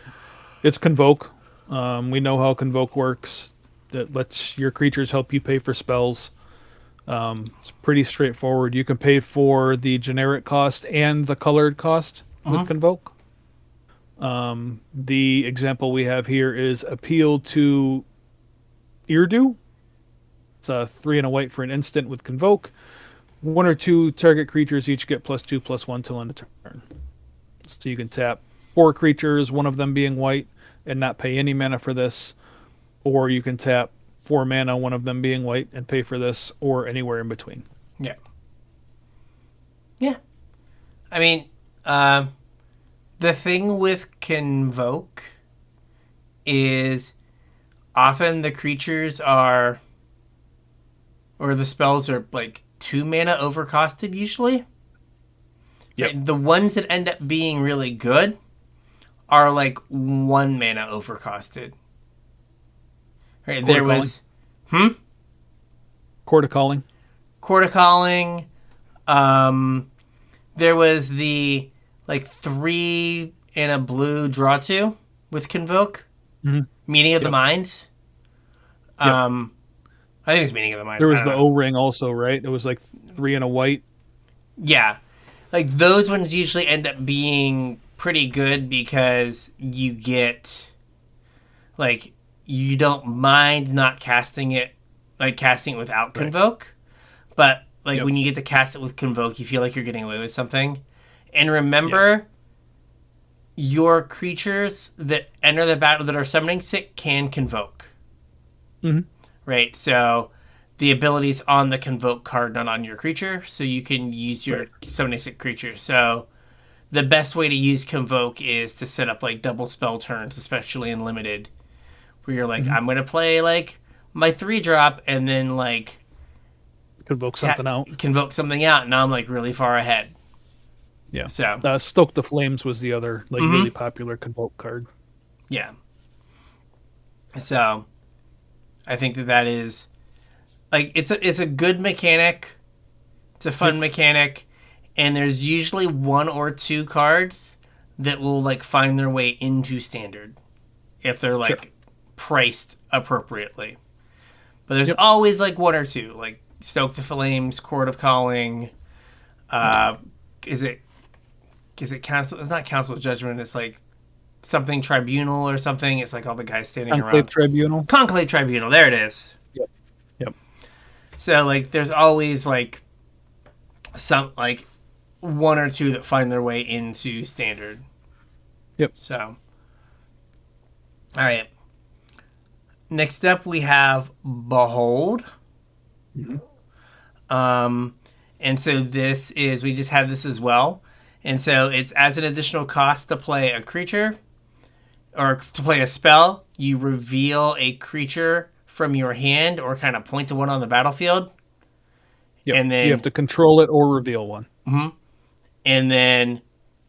It's Convoke. We know how Convoke works. That lets your creatures help you pay for spells. It's pretty straightforward. You can pay for the generic cost and the colored cost with Convoke. The example we have here is Appeal to Irdu. It's a 3 and a white for an instant with Convoke. 1 or 2 target creatures each get +2/+1 till end of turn. So you can tap 4 creatures, one of them being white, and not pay any mana for this. Or you can tap 4 mana, one of them being white, and pay for this, or anywhere in between. Yeah. Yeah. I mean, the thing with Convoke is often the creatures are, or the spells are like 2 mana overcosted usually. Yep. Right? The ones that end up being really good are like 1 mana overcosted. Right? There was Court of Calling. Court of Calling. There was the like 3 and a blue draw 2 with Convoke. Meaning of the Minds. I think it's Meaning of the Minds. There was the O-Ring also, right? It was like 3 and a white. Yeah. Like those ones usually end up being pretty good because you get like you don't mind not casting it, like casting it without Convoke. But like when you get to cast it with Convoke, you feel like you're getting away with something. And remember, your creatures that enter the battle that are summoning sick can Convoke. Right? So the ability's on the Convoke card, not on your creature. So you can use your summoning sick creature. So the best way to use Convoke is to set up like double spell turns, especially in Limited, where you're like, I'm going to play like my 3-drop and then like Convoke something out. Convoke something out, and now I'm like really far ahead. Yeah. So Stoke the Flames was the other like really popular Convoke card. yeah. So I think that is like it's a good mechanic. It's a fun mechanic, and there's usually 1 or 2 cards that will like find their way into Standard if they're like priced appropriately. But there's always like 1 or 2, like Stoke the Flames, Court of Calling. Is it Council? It's not Council of Judgment. It's like something Tribunal or something. It's like all the guys standing around. Conclave Tribunal. There it is. Yep. So like, there's always like some like 1 or 2 that find their way into Standard. Yep. So, all right. Next up, we have Behold. And so this is, we just had this as well. And so it's as an additional cost to play a creature or to play a spell, you reveal a creature from your hand or kind of point to one on the battlefield. Yep. And then you have to control it or reveal one. And then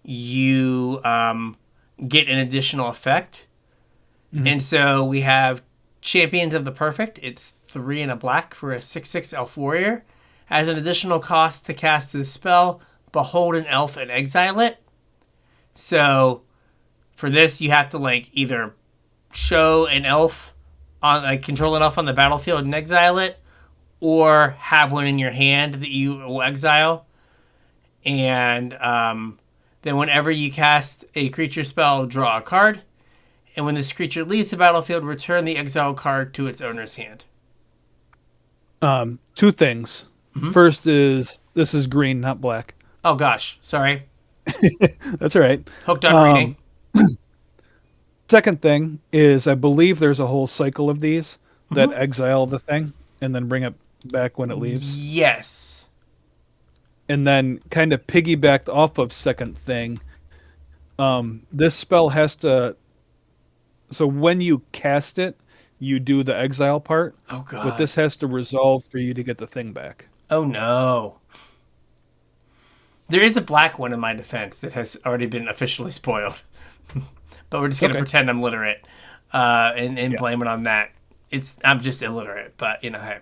you get an additional effect. And so we have Champions of the Perfect. It's 3 and a black for a 6/6 elf warrior. As an additional cost to cast this spell, behold an elf and exile it. So for this, you have to like either show an elf on like control an elf on the battlefield and exile it, or have one in your hand that you will exile. And then whenever you cast a creature spell, draw a card. And when this creature leaves the battlefield, return the exile card to its owner's hand. 2 things. First is this is green, not black. Oh gosh, sorry. That's all right. Hooked on reading. Um, Second thing is I believe there's a whole cycle of these that exile the thing and then bring it back when it leaves. Yes. And then kind of piggybacked off of second thing. This spell has to. So when you cast it, you do the exile part. Oh god. But this has to resolve for you to get the thing back. Oh no. There is a black one in my defense that has already been officially spoiled. But we're just gonna pretend I'm literate, and blame it on that. I'm just illiterate, but hey.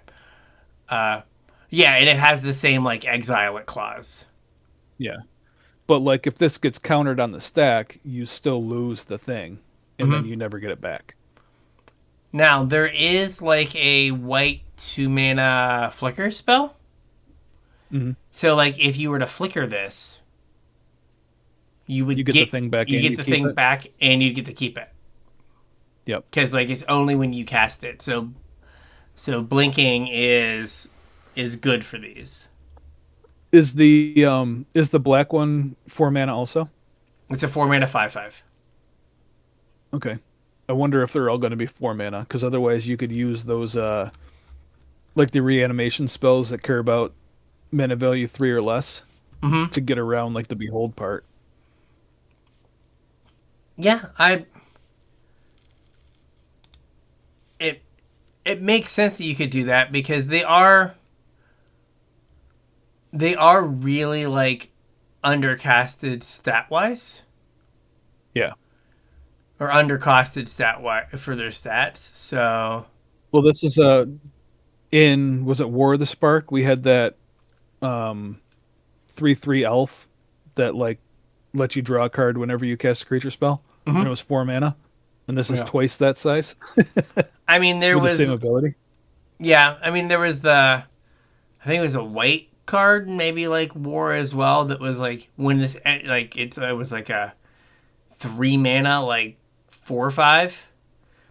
Yeah, and it has the same like exile it clause. Yeah. But like if this gets countered on the stack, you still lose the thing, and then you never get it back. Now there is like a white 2-mana flicker spell. So like if you were to flicker this, you would get the thing back. You get the thing back, and you get to keep it. Yep. Because like it's only when you cast it. So blinking is good for these. Is the black one 4 mana also? It's a 4-mana 5/5. Okay. I wonder if they're all going to be 4 mana, because otherwise you could use those like the reanimation spells that care about mana value 3 or less to get around like the behold part. Yeah, it makes sense that you could do that because they are really like undercasted stat wise. Yeah. Or undercosted stat wise for their stats. So well, this is was it War of the Spark? We had that 3/3 elf that like lets you draw a card whenever you cast a creature spell. And it was 4 mana. And this is twice that size. I mean, there was the same ability. Yeah, I mean, there was I think it was a white card, maybe like War as well. That was like when this like it was like a 3 mana like 4/5,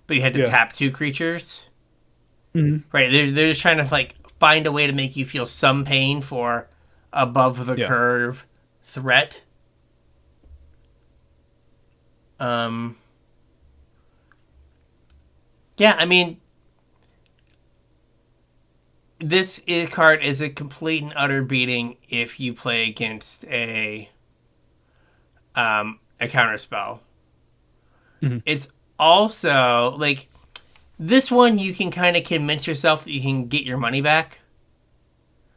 but you had to tap 2 creatures. Right? They're just trying to like find a way to make you feel some pain for above the curve threat. Yeah, I mean, this card is a complete and utter beating if you play against a counter spell. It's also like this one you can kind of convince yourself that you can get your money back.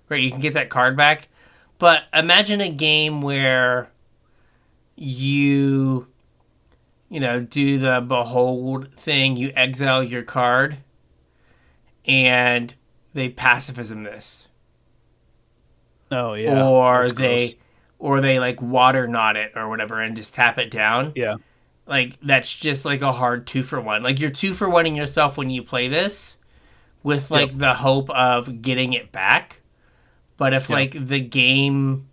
Right, you can get that card back. But imagine a game where you do the behold thing, you exile your card, and they pacifism this. Oh yeah. Or they like water knot it or whatever and just tap it down. Yeah. Like that's just like a hard 2-for-1. Like you're 2-for-1ing yourself when you play this with like the hope of getting it back. But if like the game,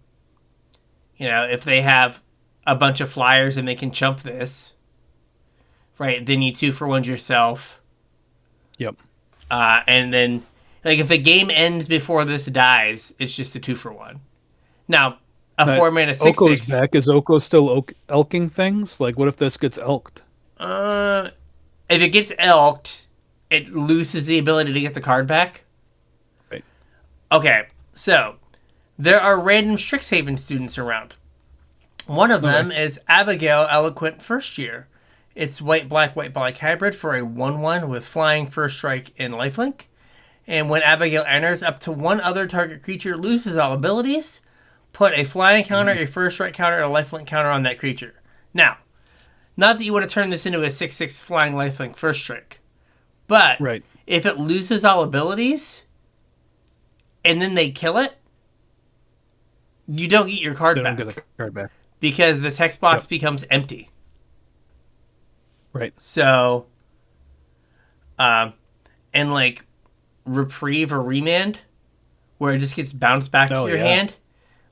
if they have a bunch of flyers and they can chump this, right, then you 2-for-1 yourself. Yep. And then, like, if the game ends before this dies, it's just a 2-for-1. Now, a 4-mana 6/6. Oko's back. Is Oko still elking things? Like, what if this gets elked? If it gets elked, it loses the ability to get the card back. Right. Okay, so there are random Strixhaven students around. One of them is Abigail Eloquent First Year. It's white, black hybrid for a 1/1 with flying, first strike, and lifelink. And when Abigail enters, up to one other target creature loses all abilities. Put a flying counter, a first strike counter, and a lifelink counter on that creature. Now, not that you want to turn this into a 6/6 flying lifelink first strike. But if it loses all abilities, and then they kill it, you don't get your card back. Don't get the card back. Because the text box becomes empty. Right. So, and like reprieve or remand, where it just gets bounced back to your hand.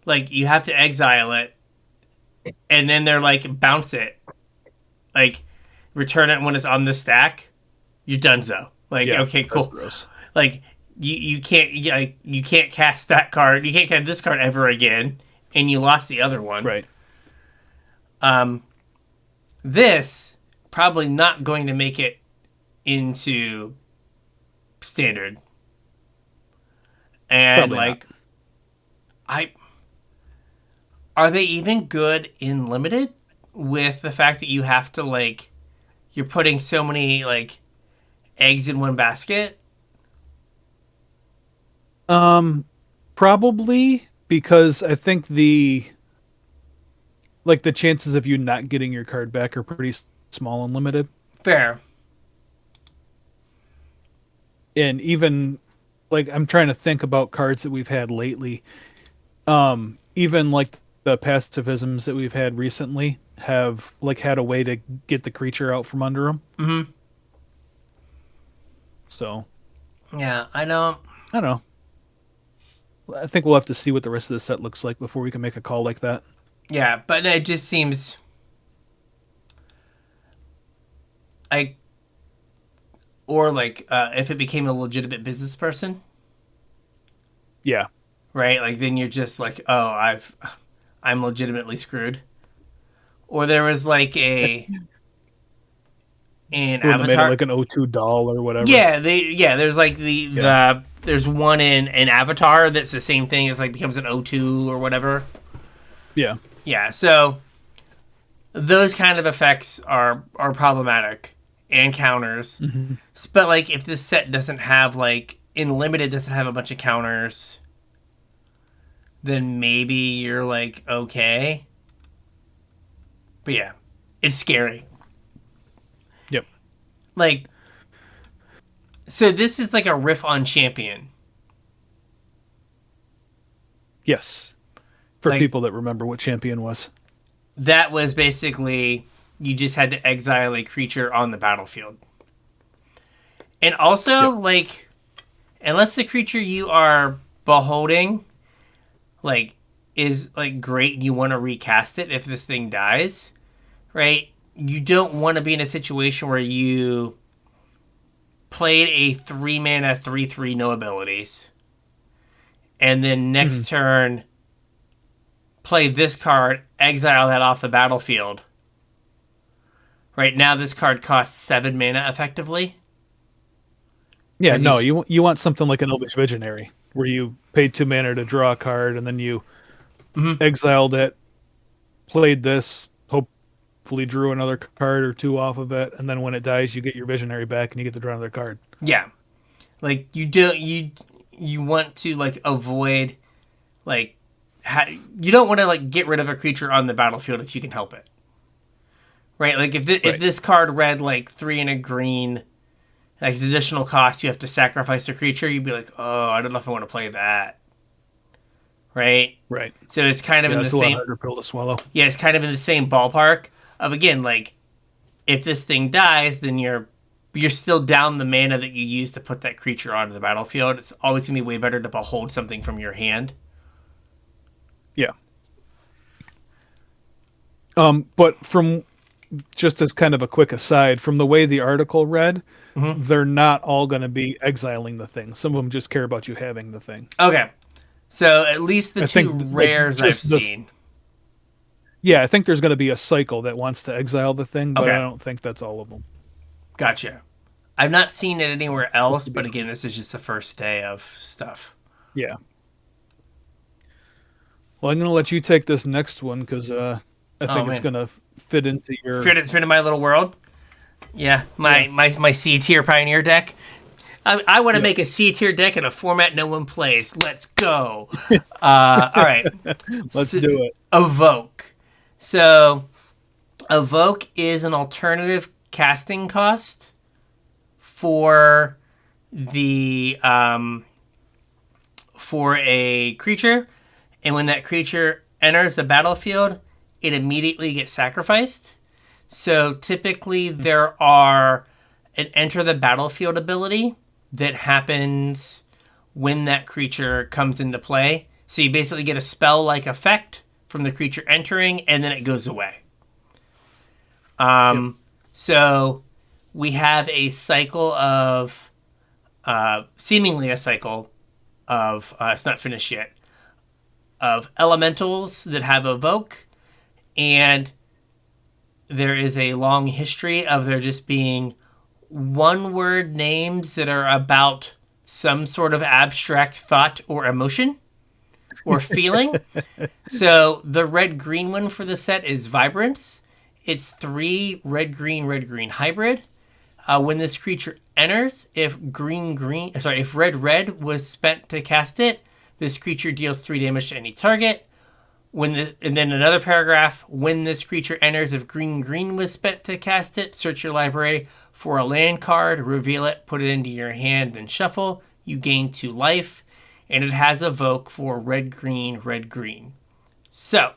Like you have to exile it, and then they're like bounce it, like return it when it's on the stack. You're donezo. Like okay, cool. Like you can't cast that card. You can't cast this card ever again, and you lost the other one. Right. This probably not going to make it into standard. And Probably not. Are they even good in limited with the fact that you have to like you're putting so many like eggs in one basket? Probably, because I think the chances of you not getting your card back are pretty small and limited. Fair. And even like I'm trying to think about cards that we've had lately. Even like the pacifisms that we've had recently have like had a way to get the creature out from under them. Mm-hmm. So Yeah, I know. I don't know. I think we'll have to see what the rest of the set looks like before we can make a call like that. Yeah, but it just seems like, or like if it became a legitimate business person, Yeah. right? Like then you're just like, oh, I'm legitimately screwed. Or there was like an When they made it avatar, like an O2 doll or whatever. there's like there's one in an avatar that's the same thing as like becomes an O2 or whatever. Yeah. Yeah, so those kind of effects are problematic and counters. Mm-hmm. But like if this set doesn't have like in limited doesn't have a bunch of counters, then maybe you're like okay. But yeah, it's scary. Yep. Like so this is like a riff on Champion. Yes. For Like, people that remember what Champion was. That was basically you just had to exile a creature on the battlefield. And also, like, unless the creature you are beholding, like, is, like, great and you want to recast it if this thing dies, right? You don't want to be in a situation where you played a 3-mana 3/3 no abilities. And then next turn play this card, exile that off the battlefield. Right now, this card costs 7 mana effectively. Yeah, no, you want something like an Elvish Visionary, where you paid 2 mana to draw a card, and then you exiled it, played this, hopefully drew another card or two off of it, and then when it dies, you get your Visionary back, and you get to draw another card. Yeah, like you want to like avoid like. You don't want to like get rid of a creature on the battlefield if you can help it, right? Like if this card read like 3 and a green, like it's additional cost, you have to sacrifice a creature. You'd be like, oh, I don't know if I want to play that, right? Right. So it's kind of in the it's a same lot harder pill to swallow. Yeah, it's kind of in the same ballpark of again like if this thing dies, then you're still down the mana that you used to put that creature onto the battlefield. It's always gonna be way better to behold something from your hand. Yeah. But from just as kind of a quick aside, from the way the article read, they're not all going to be exiling the thing. Some of them just care about you having the thing. Okay. So at least the two rares I've seen. Yeah, I think there's going to be a cycle that wants to exile the thing, but Okay. I don't think that's all of them. Gotcha. I've not seen it anywhere else, but again, this is just the first day of stuff. Yeah. Well, I'm going to let you take this next one because I think it's going to fit into your... Fit into my little world? Yeah, my C-tier Pioneer deck. I want to make a C-tier deck in a format no one plays. Let's go. All right. Let's do it. Evoke. So, Evoke is an alternative casting cost for the for a creature, and when that creature enters the battlefield, it immediately gets sacrificed. So typically there are an enter the battlefield ability that happens when that creature comes into play. So you basically get a spell-like effect from the creature entering, and then it goes away. So we have a cycle of seemingly a cycle of, it's not finished yet, of elementals that have evoke, and there is a long history of there just being one-word names that are about some sort of abstract thought or emotion or feeling. So the red-green one for the set is Vibrance. It's 3 red-green hybrid. When this creature enters, if red-red was spent to cast it, this creature deals 3 damage to any target. And then another paragraph, when this creature enters, if green was spent to cast it, search your library for a land card, reveal it, put it into your hand, then shuffle. You gain 2 life, and it has evoke for red-green. So,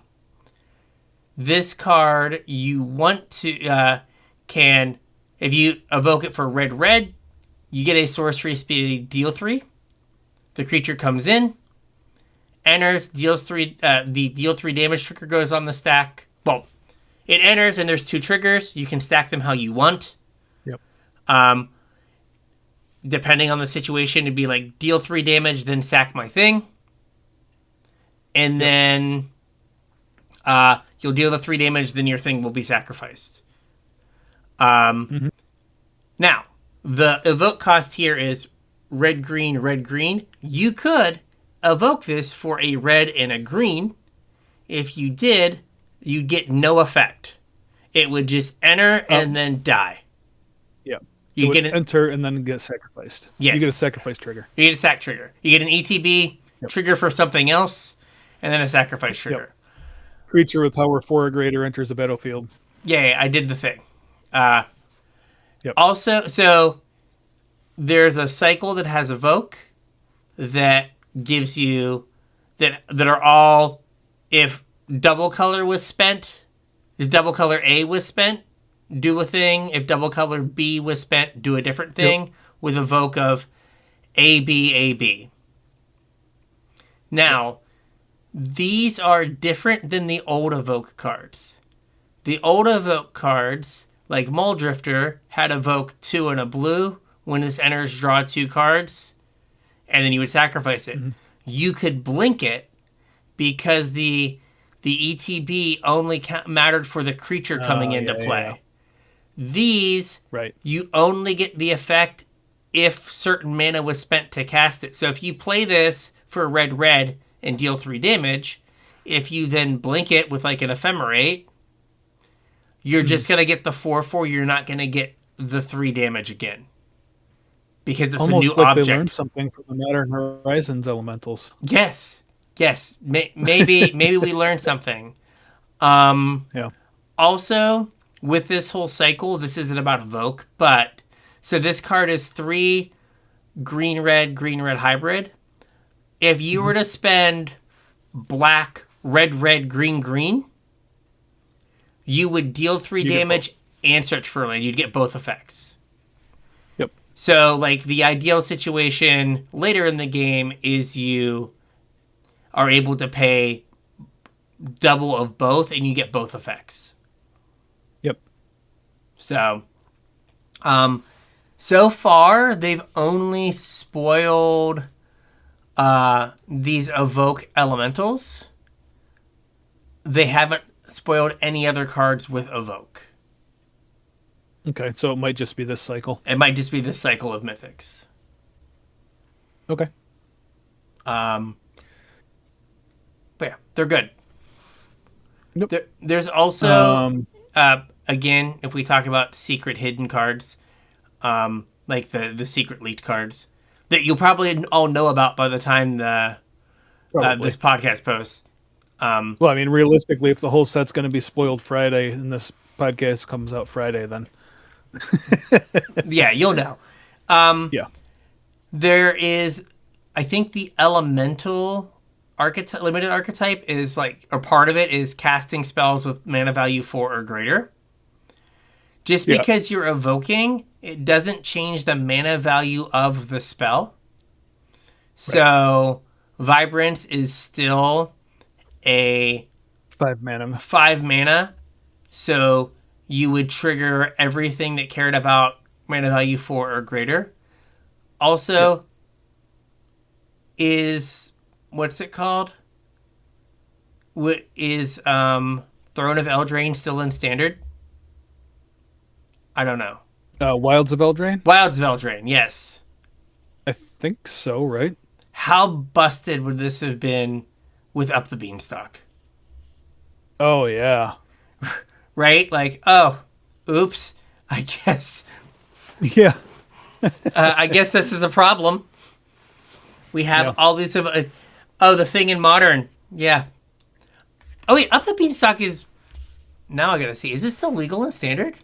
this card you want to, if you evoke it for red, you get a sorcery speed deal 3. The creature comes in, enters, deals 3, the deal 3 damage trigger goes on the stack. Well, it enters and there's 2 triggers. You can stack them how you want. Yep. Depending on the situation, it'd be like deal 3 damage, then sack my thing. And then you'll deal the 3 damage, then your thing will be sacrificed. Now, the evoke cost here is red-green. You could evoke this for a red and a green. If you did, you'd get no effect. It would just enter and then die. Yeah. You get enter and then get sacrificed. Yes. You get a sacrifice trigger. You get a sack trigger. You get an ETB trigger for something else, and then a sacrifice trigger. Yep. Creature with power 4 or greater enters the battlefield. Yeah, I did the thing. Also, so there's a cycle that has evoke that gives you that are all, if double color was spent, if double color A was spent, do a thing. If double color B was spent, do a different thing with evoke of AB. Now, these are different than the old evoke cards. The old evoke cards, like Muldrifter, had evoke 2 and a blue. When this enters, draw 2 cards, and then you would sacrifice it. You could blink it because the ETB only mattered for the creature coming into play. Yeah. These, you only get the effect if certain mana was spent to cast it. So if you play this for red and deal 3 damage, if you then blink it with like an Ephemerate, you're just going to get the 4/4. You're not going to get the 3 damage again. Because it's almost a new like object. They learned something from the Modern Horizons elementals. Yes. Maybe we learned something. Also, with this whole cycle, this isn't about evoke, but so this card is 3 green-red hybrid. If you were to spend black, red, green, you would deal 3 damage and search for a land. You'd get both effects. So, like, the ideal situation later in the game is you are able to pay double of both, and you get both effects. Yep. So, so far, they've only spoiled these evoke elementals. They haven't spoiled any other cards with evoke. Okay, so it might just be this cycle. It might just be this cycle of mythics. Okay. But yeah, they're good. Nope. There's also, again, if we talk about secret hidden cards, like the secret leaked cards, that you'll probably all know about by the time this podcast posts. Well, I mean, realistically, if the whole set's going to be spoiled Friday and this podcast comes out Friday, then... yeah, you'll know. There is, I think the elemental limited archetype is like, or part of it is casting spells with mana value 4 or greater. Just because you're evoking, it doesn't change the mana value of the spell. So, Vibrance is still a 5 mana. 5 mana. So, you would trigger everything that cared about mana value 4 or greater. Also, is what's it called? What is Throne of Eldraine still in standard? I don't know. Wilds of Eldraine? Wilds of Eldraine, yes. I think so, right? How busted would this have been with Up the Beanstalk? Oh, yeah. Right? Like, oh, oops. I guess. Yeah. I guess this is a problem. We have all these of. The thing in Modern. Yeah. Oh wait, Up the Beanstalk is. Now I gotta see. Is it still legal in Standard?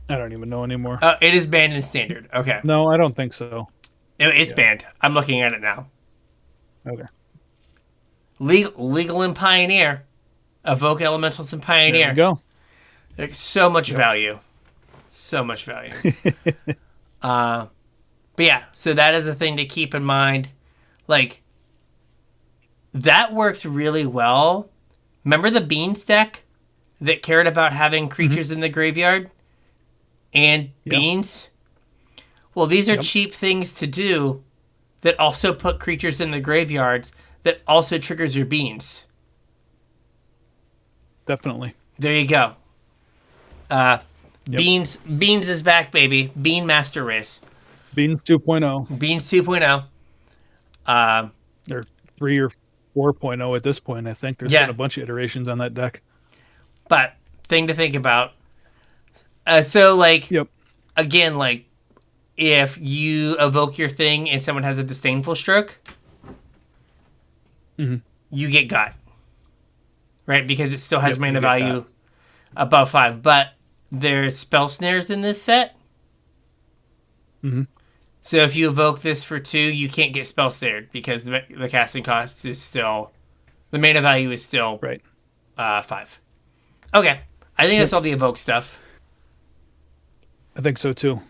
I don't even know anymore. It is banned in Standard. Okay. No, I don't think so. It's banned. I'm looking at it now. Okay. Legal in Pioneer. Evoke Elementals in Pioneer. There you go. There's so much value. So much value. But yeah, so that is a thing to keep in mind. Like, that works really well. Remember the Beans deck that cared about having creatures in the graveyard and beans? Well, these are cheap things to do that also put creatures in the graveyards that also triggers your beans. Definitely. There you go. Beans is back, baby. Bean Master Race. Beans 2.0. Beans 2.0. Or 3 or 4.0 at this point, I think. There's been a bunch of iterations on that deck. But, thing to think about. Again, like, if you evoke your thing and someone has a Disdainful Stroke, you get got. Right? Because it still has mana value above 5. But there's Spell Snares in this set. So if you evoke this for 2, you can't get Spell Snared because the casting cost is still... The mana value is still 5. Okay. I think that's all the evoke stuff. I think so, too.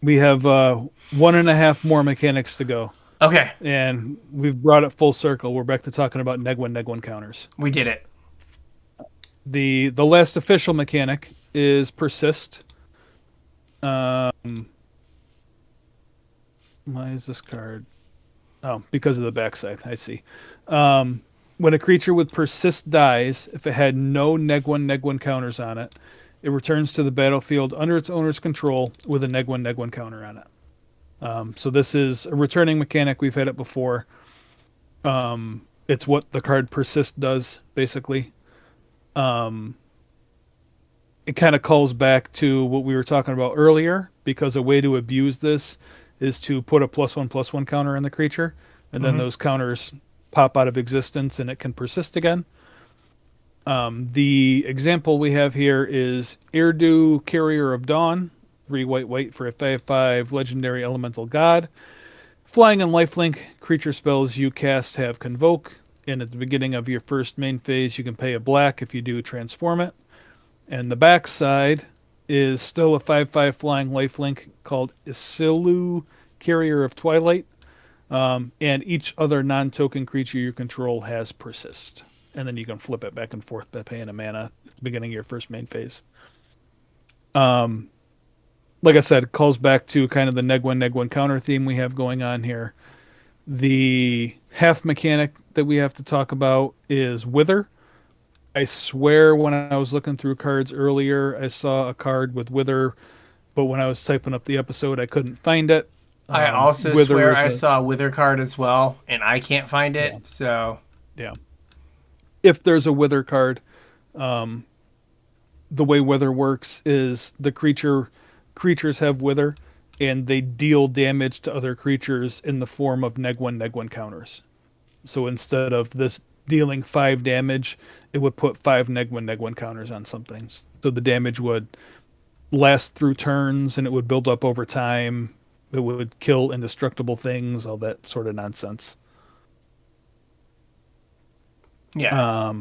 We have 1.5 more mechanics to go. Okay. And we've brought it full circle. We're back to talking about neg-1 counters. We did it. The last official mechanic is Persist. Why is this card? Oh, because of the backside. I see. When a creature with Persist dies, if it had no neg-1 counters on it, it returns to the battlefield under its owner's control with a neg-1 counter on it. So this is a returning mechanic. We've had it before. It's what the card Persist does, basically. It kind of calls back to what we were talking about earlier, because a way to abuse this is to put a +1/+1 counter on the creature, and then those counters pop out of existence and it can persist again. The example we have here is Erdu, Carrier of Dawn, 3 white for a 5/5 legendary elemental god. Flying and lifelink, creature spells you cast have Convoke, and at the beginning of your first main phase you can pay a black. If you do, transform it. And the backside is still a 5/5 flying lifelink called Isilu, Carrier of Twilight. And each other non-token creature you control has Persist. And then you can flip it back and forth by paying a mana at the beginning of your first main phase. Like I said, it calls back to kind of the neg-1 counter theme we have going on here. The half mechanic that we have to talk about is Wither. I swear when I was looking through cards earlier, I saw a card with Wither, but when I was typing up the episode, I couldn't find it. I also swear I saw a Wither card as well, and I can't find it, so... Yeah. If there's a Wither card, the way Wither works is the creatures have Wither, and they deal damage to other creatures in the form of neg-1 counters. So instead of this dealing 5 damage, it would put 5 neg-1 counters on something. So the damage would last through turns, and it would build up over time. It would kill indestructible things, all that sort of nonsense. Yeah.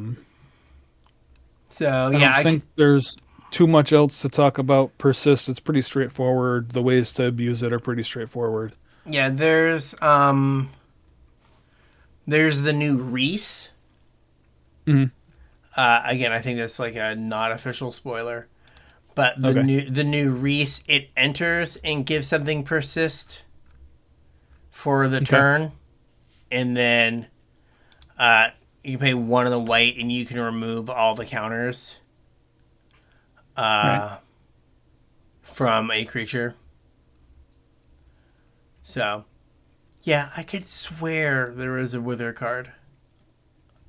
I think there's too much else to talk about Persist. It's pretty straightforward. The ways to abuse it are pretty straightforward. Yeah, there's the new Reese. Mm-hmm. Again, I think that's like a not official spoiler. But Okay. the new Reese, it enters and gives something persist for the turn, and then you can pay 1 of the white, and you can remove all the counters Right. from a creature. So, yeah, I could swear there was a Wither card.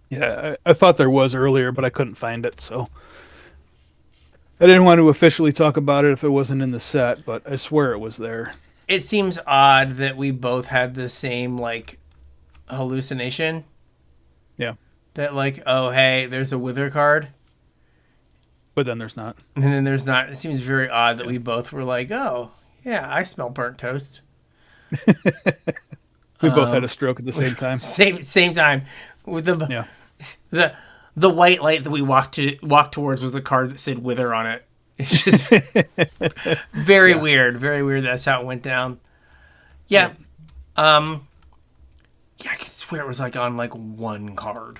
Yeah, I thought there was earlier, but I couldn't find it, so I didn't want to officially talk about it if it wasn't in the set, but I swear it was there. It seems odd that we both had the same, like, hallucination. Yeah, That, like, oh, hey, there's a Wither card. but then there's not. And then there's not. It seems very odd that we both were like, oh, yeah, I smell burnt toast. We both had a stroke at the same time. Same time. With the white light that we walked towards was the card that said Wither on it. It's just very weird. Very weird that's how it went down. Yeah. Yeah, I could swear it was like on like 1 card.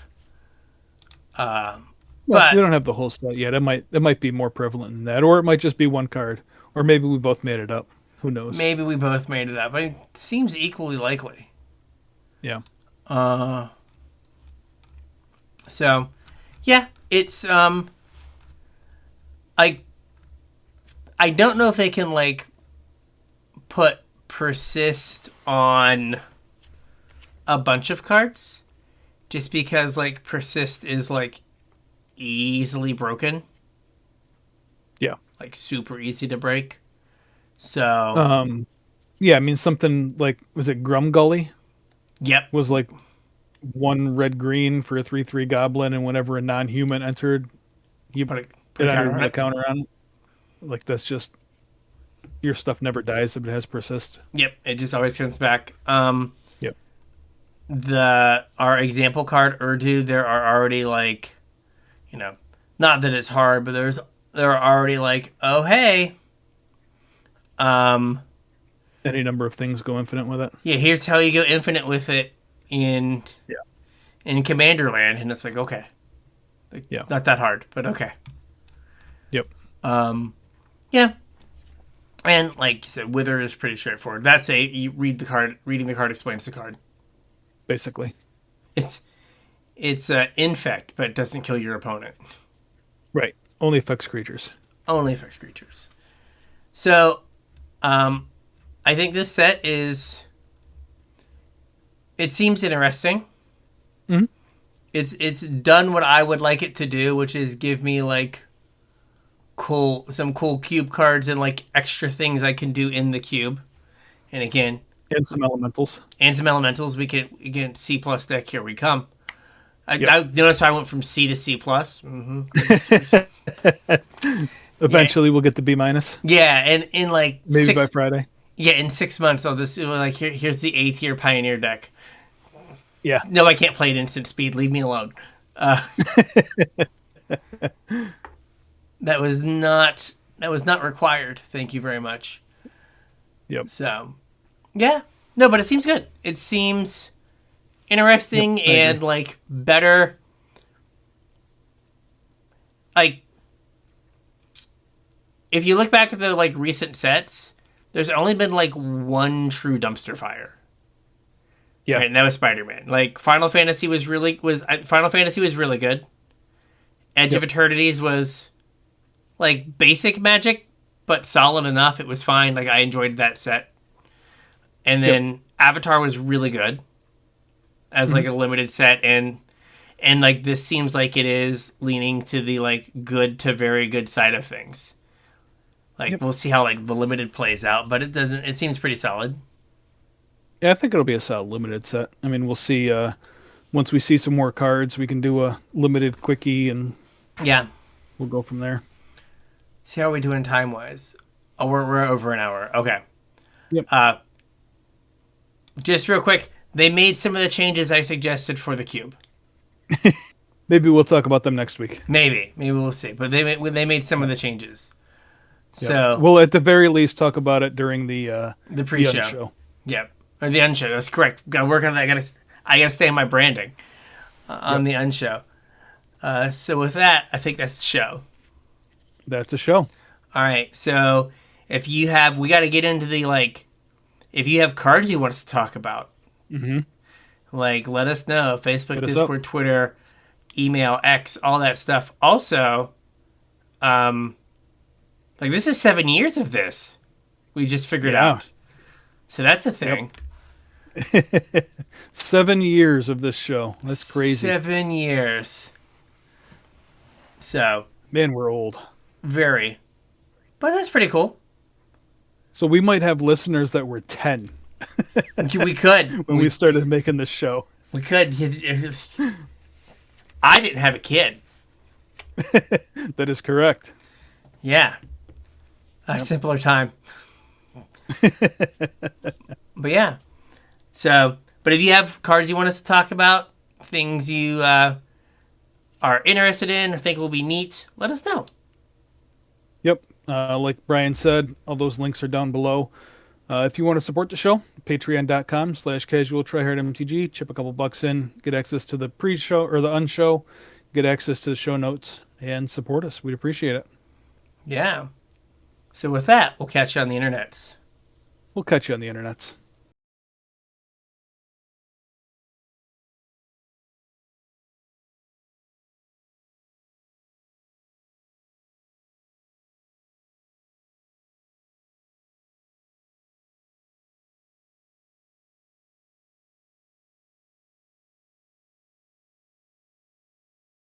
Well, But we don't have the whole set yet. It might be more prevalent than that, or it might just be 1 card, or maybe we both made it up. Who knows? maybe we both made it up. It seems equally likely. Yeah. So, yeah, it's I don't know if they can like put persist on a bunch of cards, just because like persist is like easily broken, Yeah. like super easy to break. So, Yeah, I mean something like, was it Grumgully? yep, Was like 1 red green for a 3/3 goblin, and whenever a non-human entered, you put it a counter entered on with a it. counter on it. Like, that's just, your stuff never dies if it has persist. Yep, it just always comes back. Yep. Our example card Urdu, there are already like, not that it's hard, but there are already like, oh hey, Any number of things go infinite with it. yeah, here's how you go infinite with it in Commanderland, and it's like, okay, like, Yeah. not that hard, but okay, Yep. yeah. And like you said, Wither is pretty straightforward. That's you read the card. Reading the card explains the card. Basically. It's infect, but it doesn't kill your opponent. Right. Only affects creatures. Only affects creatures. So, I think this set is. It seems interesting. Mm-hmm. It's done what I would like it to do, which is give me like some cool cube cards and like extra things I can do in the cube. And again, And some elementals. and some elementals. We can C plus deck. Here we come. I Yep. notice I went from C to C plus. Eventually we'll get to B-. Yeah, and in like Maybe by Friday. Yeah, in 6 months I'll just like here's the A tier Pioneer deck. Yeah. No, I can't play at instant speed. Leave me alone. That was not required. Thank you very much. Yep. So, yeah, no, but it seems good. It seems interesting and like better. Like, if you look back at the like recent sets, there's only been like 1 true dumpster fire. Yeah. Right, and that was Spider-Man. Like Final Fantasy was really good. Edge of Eternities was like basic Magic, but solid enough. It was fine. Like I enjoyed that set. And then Avatar was really good as like a limited set, and like this seems like it is leaning to the like good to very good side of things. Like we'll see how like the limited plays out, but it seems pretty solid. Yeah, I think it'll be a solid limited set. I mean, we'll see. Once we see some more cards, we can do a limited quickie, and Yeah. we'll go from there. See how we doing time wise. Oh, we're over an hour. Okay. Yep. Just real quick, they made some of the changes I suggested for the cube. Maybe we'll talk about them next week. Maybe we'll see. But they made some of the changes. Yep. So we'll at the very least talk about it during the pre-show. show. Yep. Or the unshow. That's correct. Got to work on that. I gotta stay on my branding on the unshow. So with that, I think that's the show. That's the show. All All right. So if you have, we got to get into the like, if you have cards you want us to talk about, Mm-hmm. like let us know. Facebook, Hit us up. Discord, Twitter, email, X, all that stuff. Also, like this is 7 years of this. We just figured Yeah. out. So that's a thing. 7 years of this show. That's crazy. 7 years. So Man, we're old. very, but that's pretty cool. So we might have listeners that were 10 We could. when we started making this show. We could. I didn't have a kid. That is correct. Yeah. A simpler time. But yeah. So, but if you have cards you want us to talk about, things you are interested in, or think will be neat, let us know. Yep. Like Brian said, all those links are down below. If you want to support the show, patreon.com/CasualTryHardMTG. Chip a couple bucks in, get access to the pre-show or the unshow, get access to the show notes, and support us. We'd appreciate it. Yeah. So with that, we'll catch you on the internets. We'll catch you on the internets.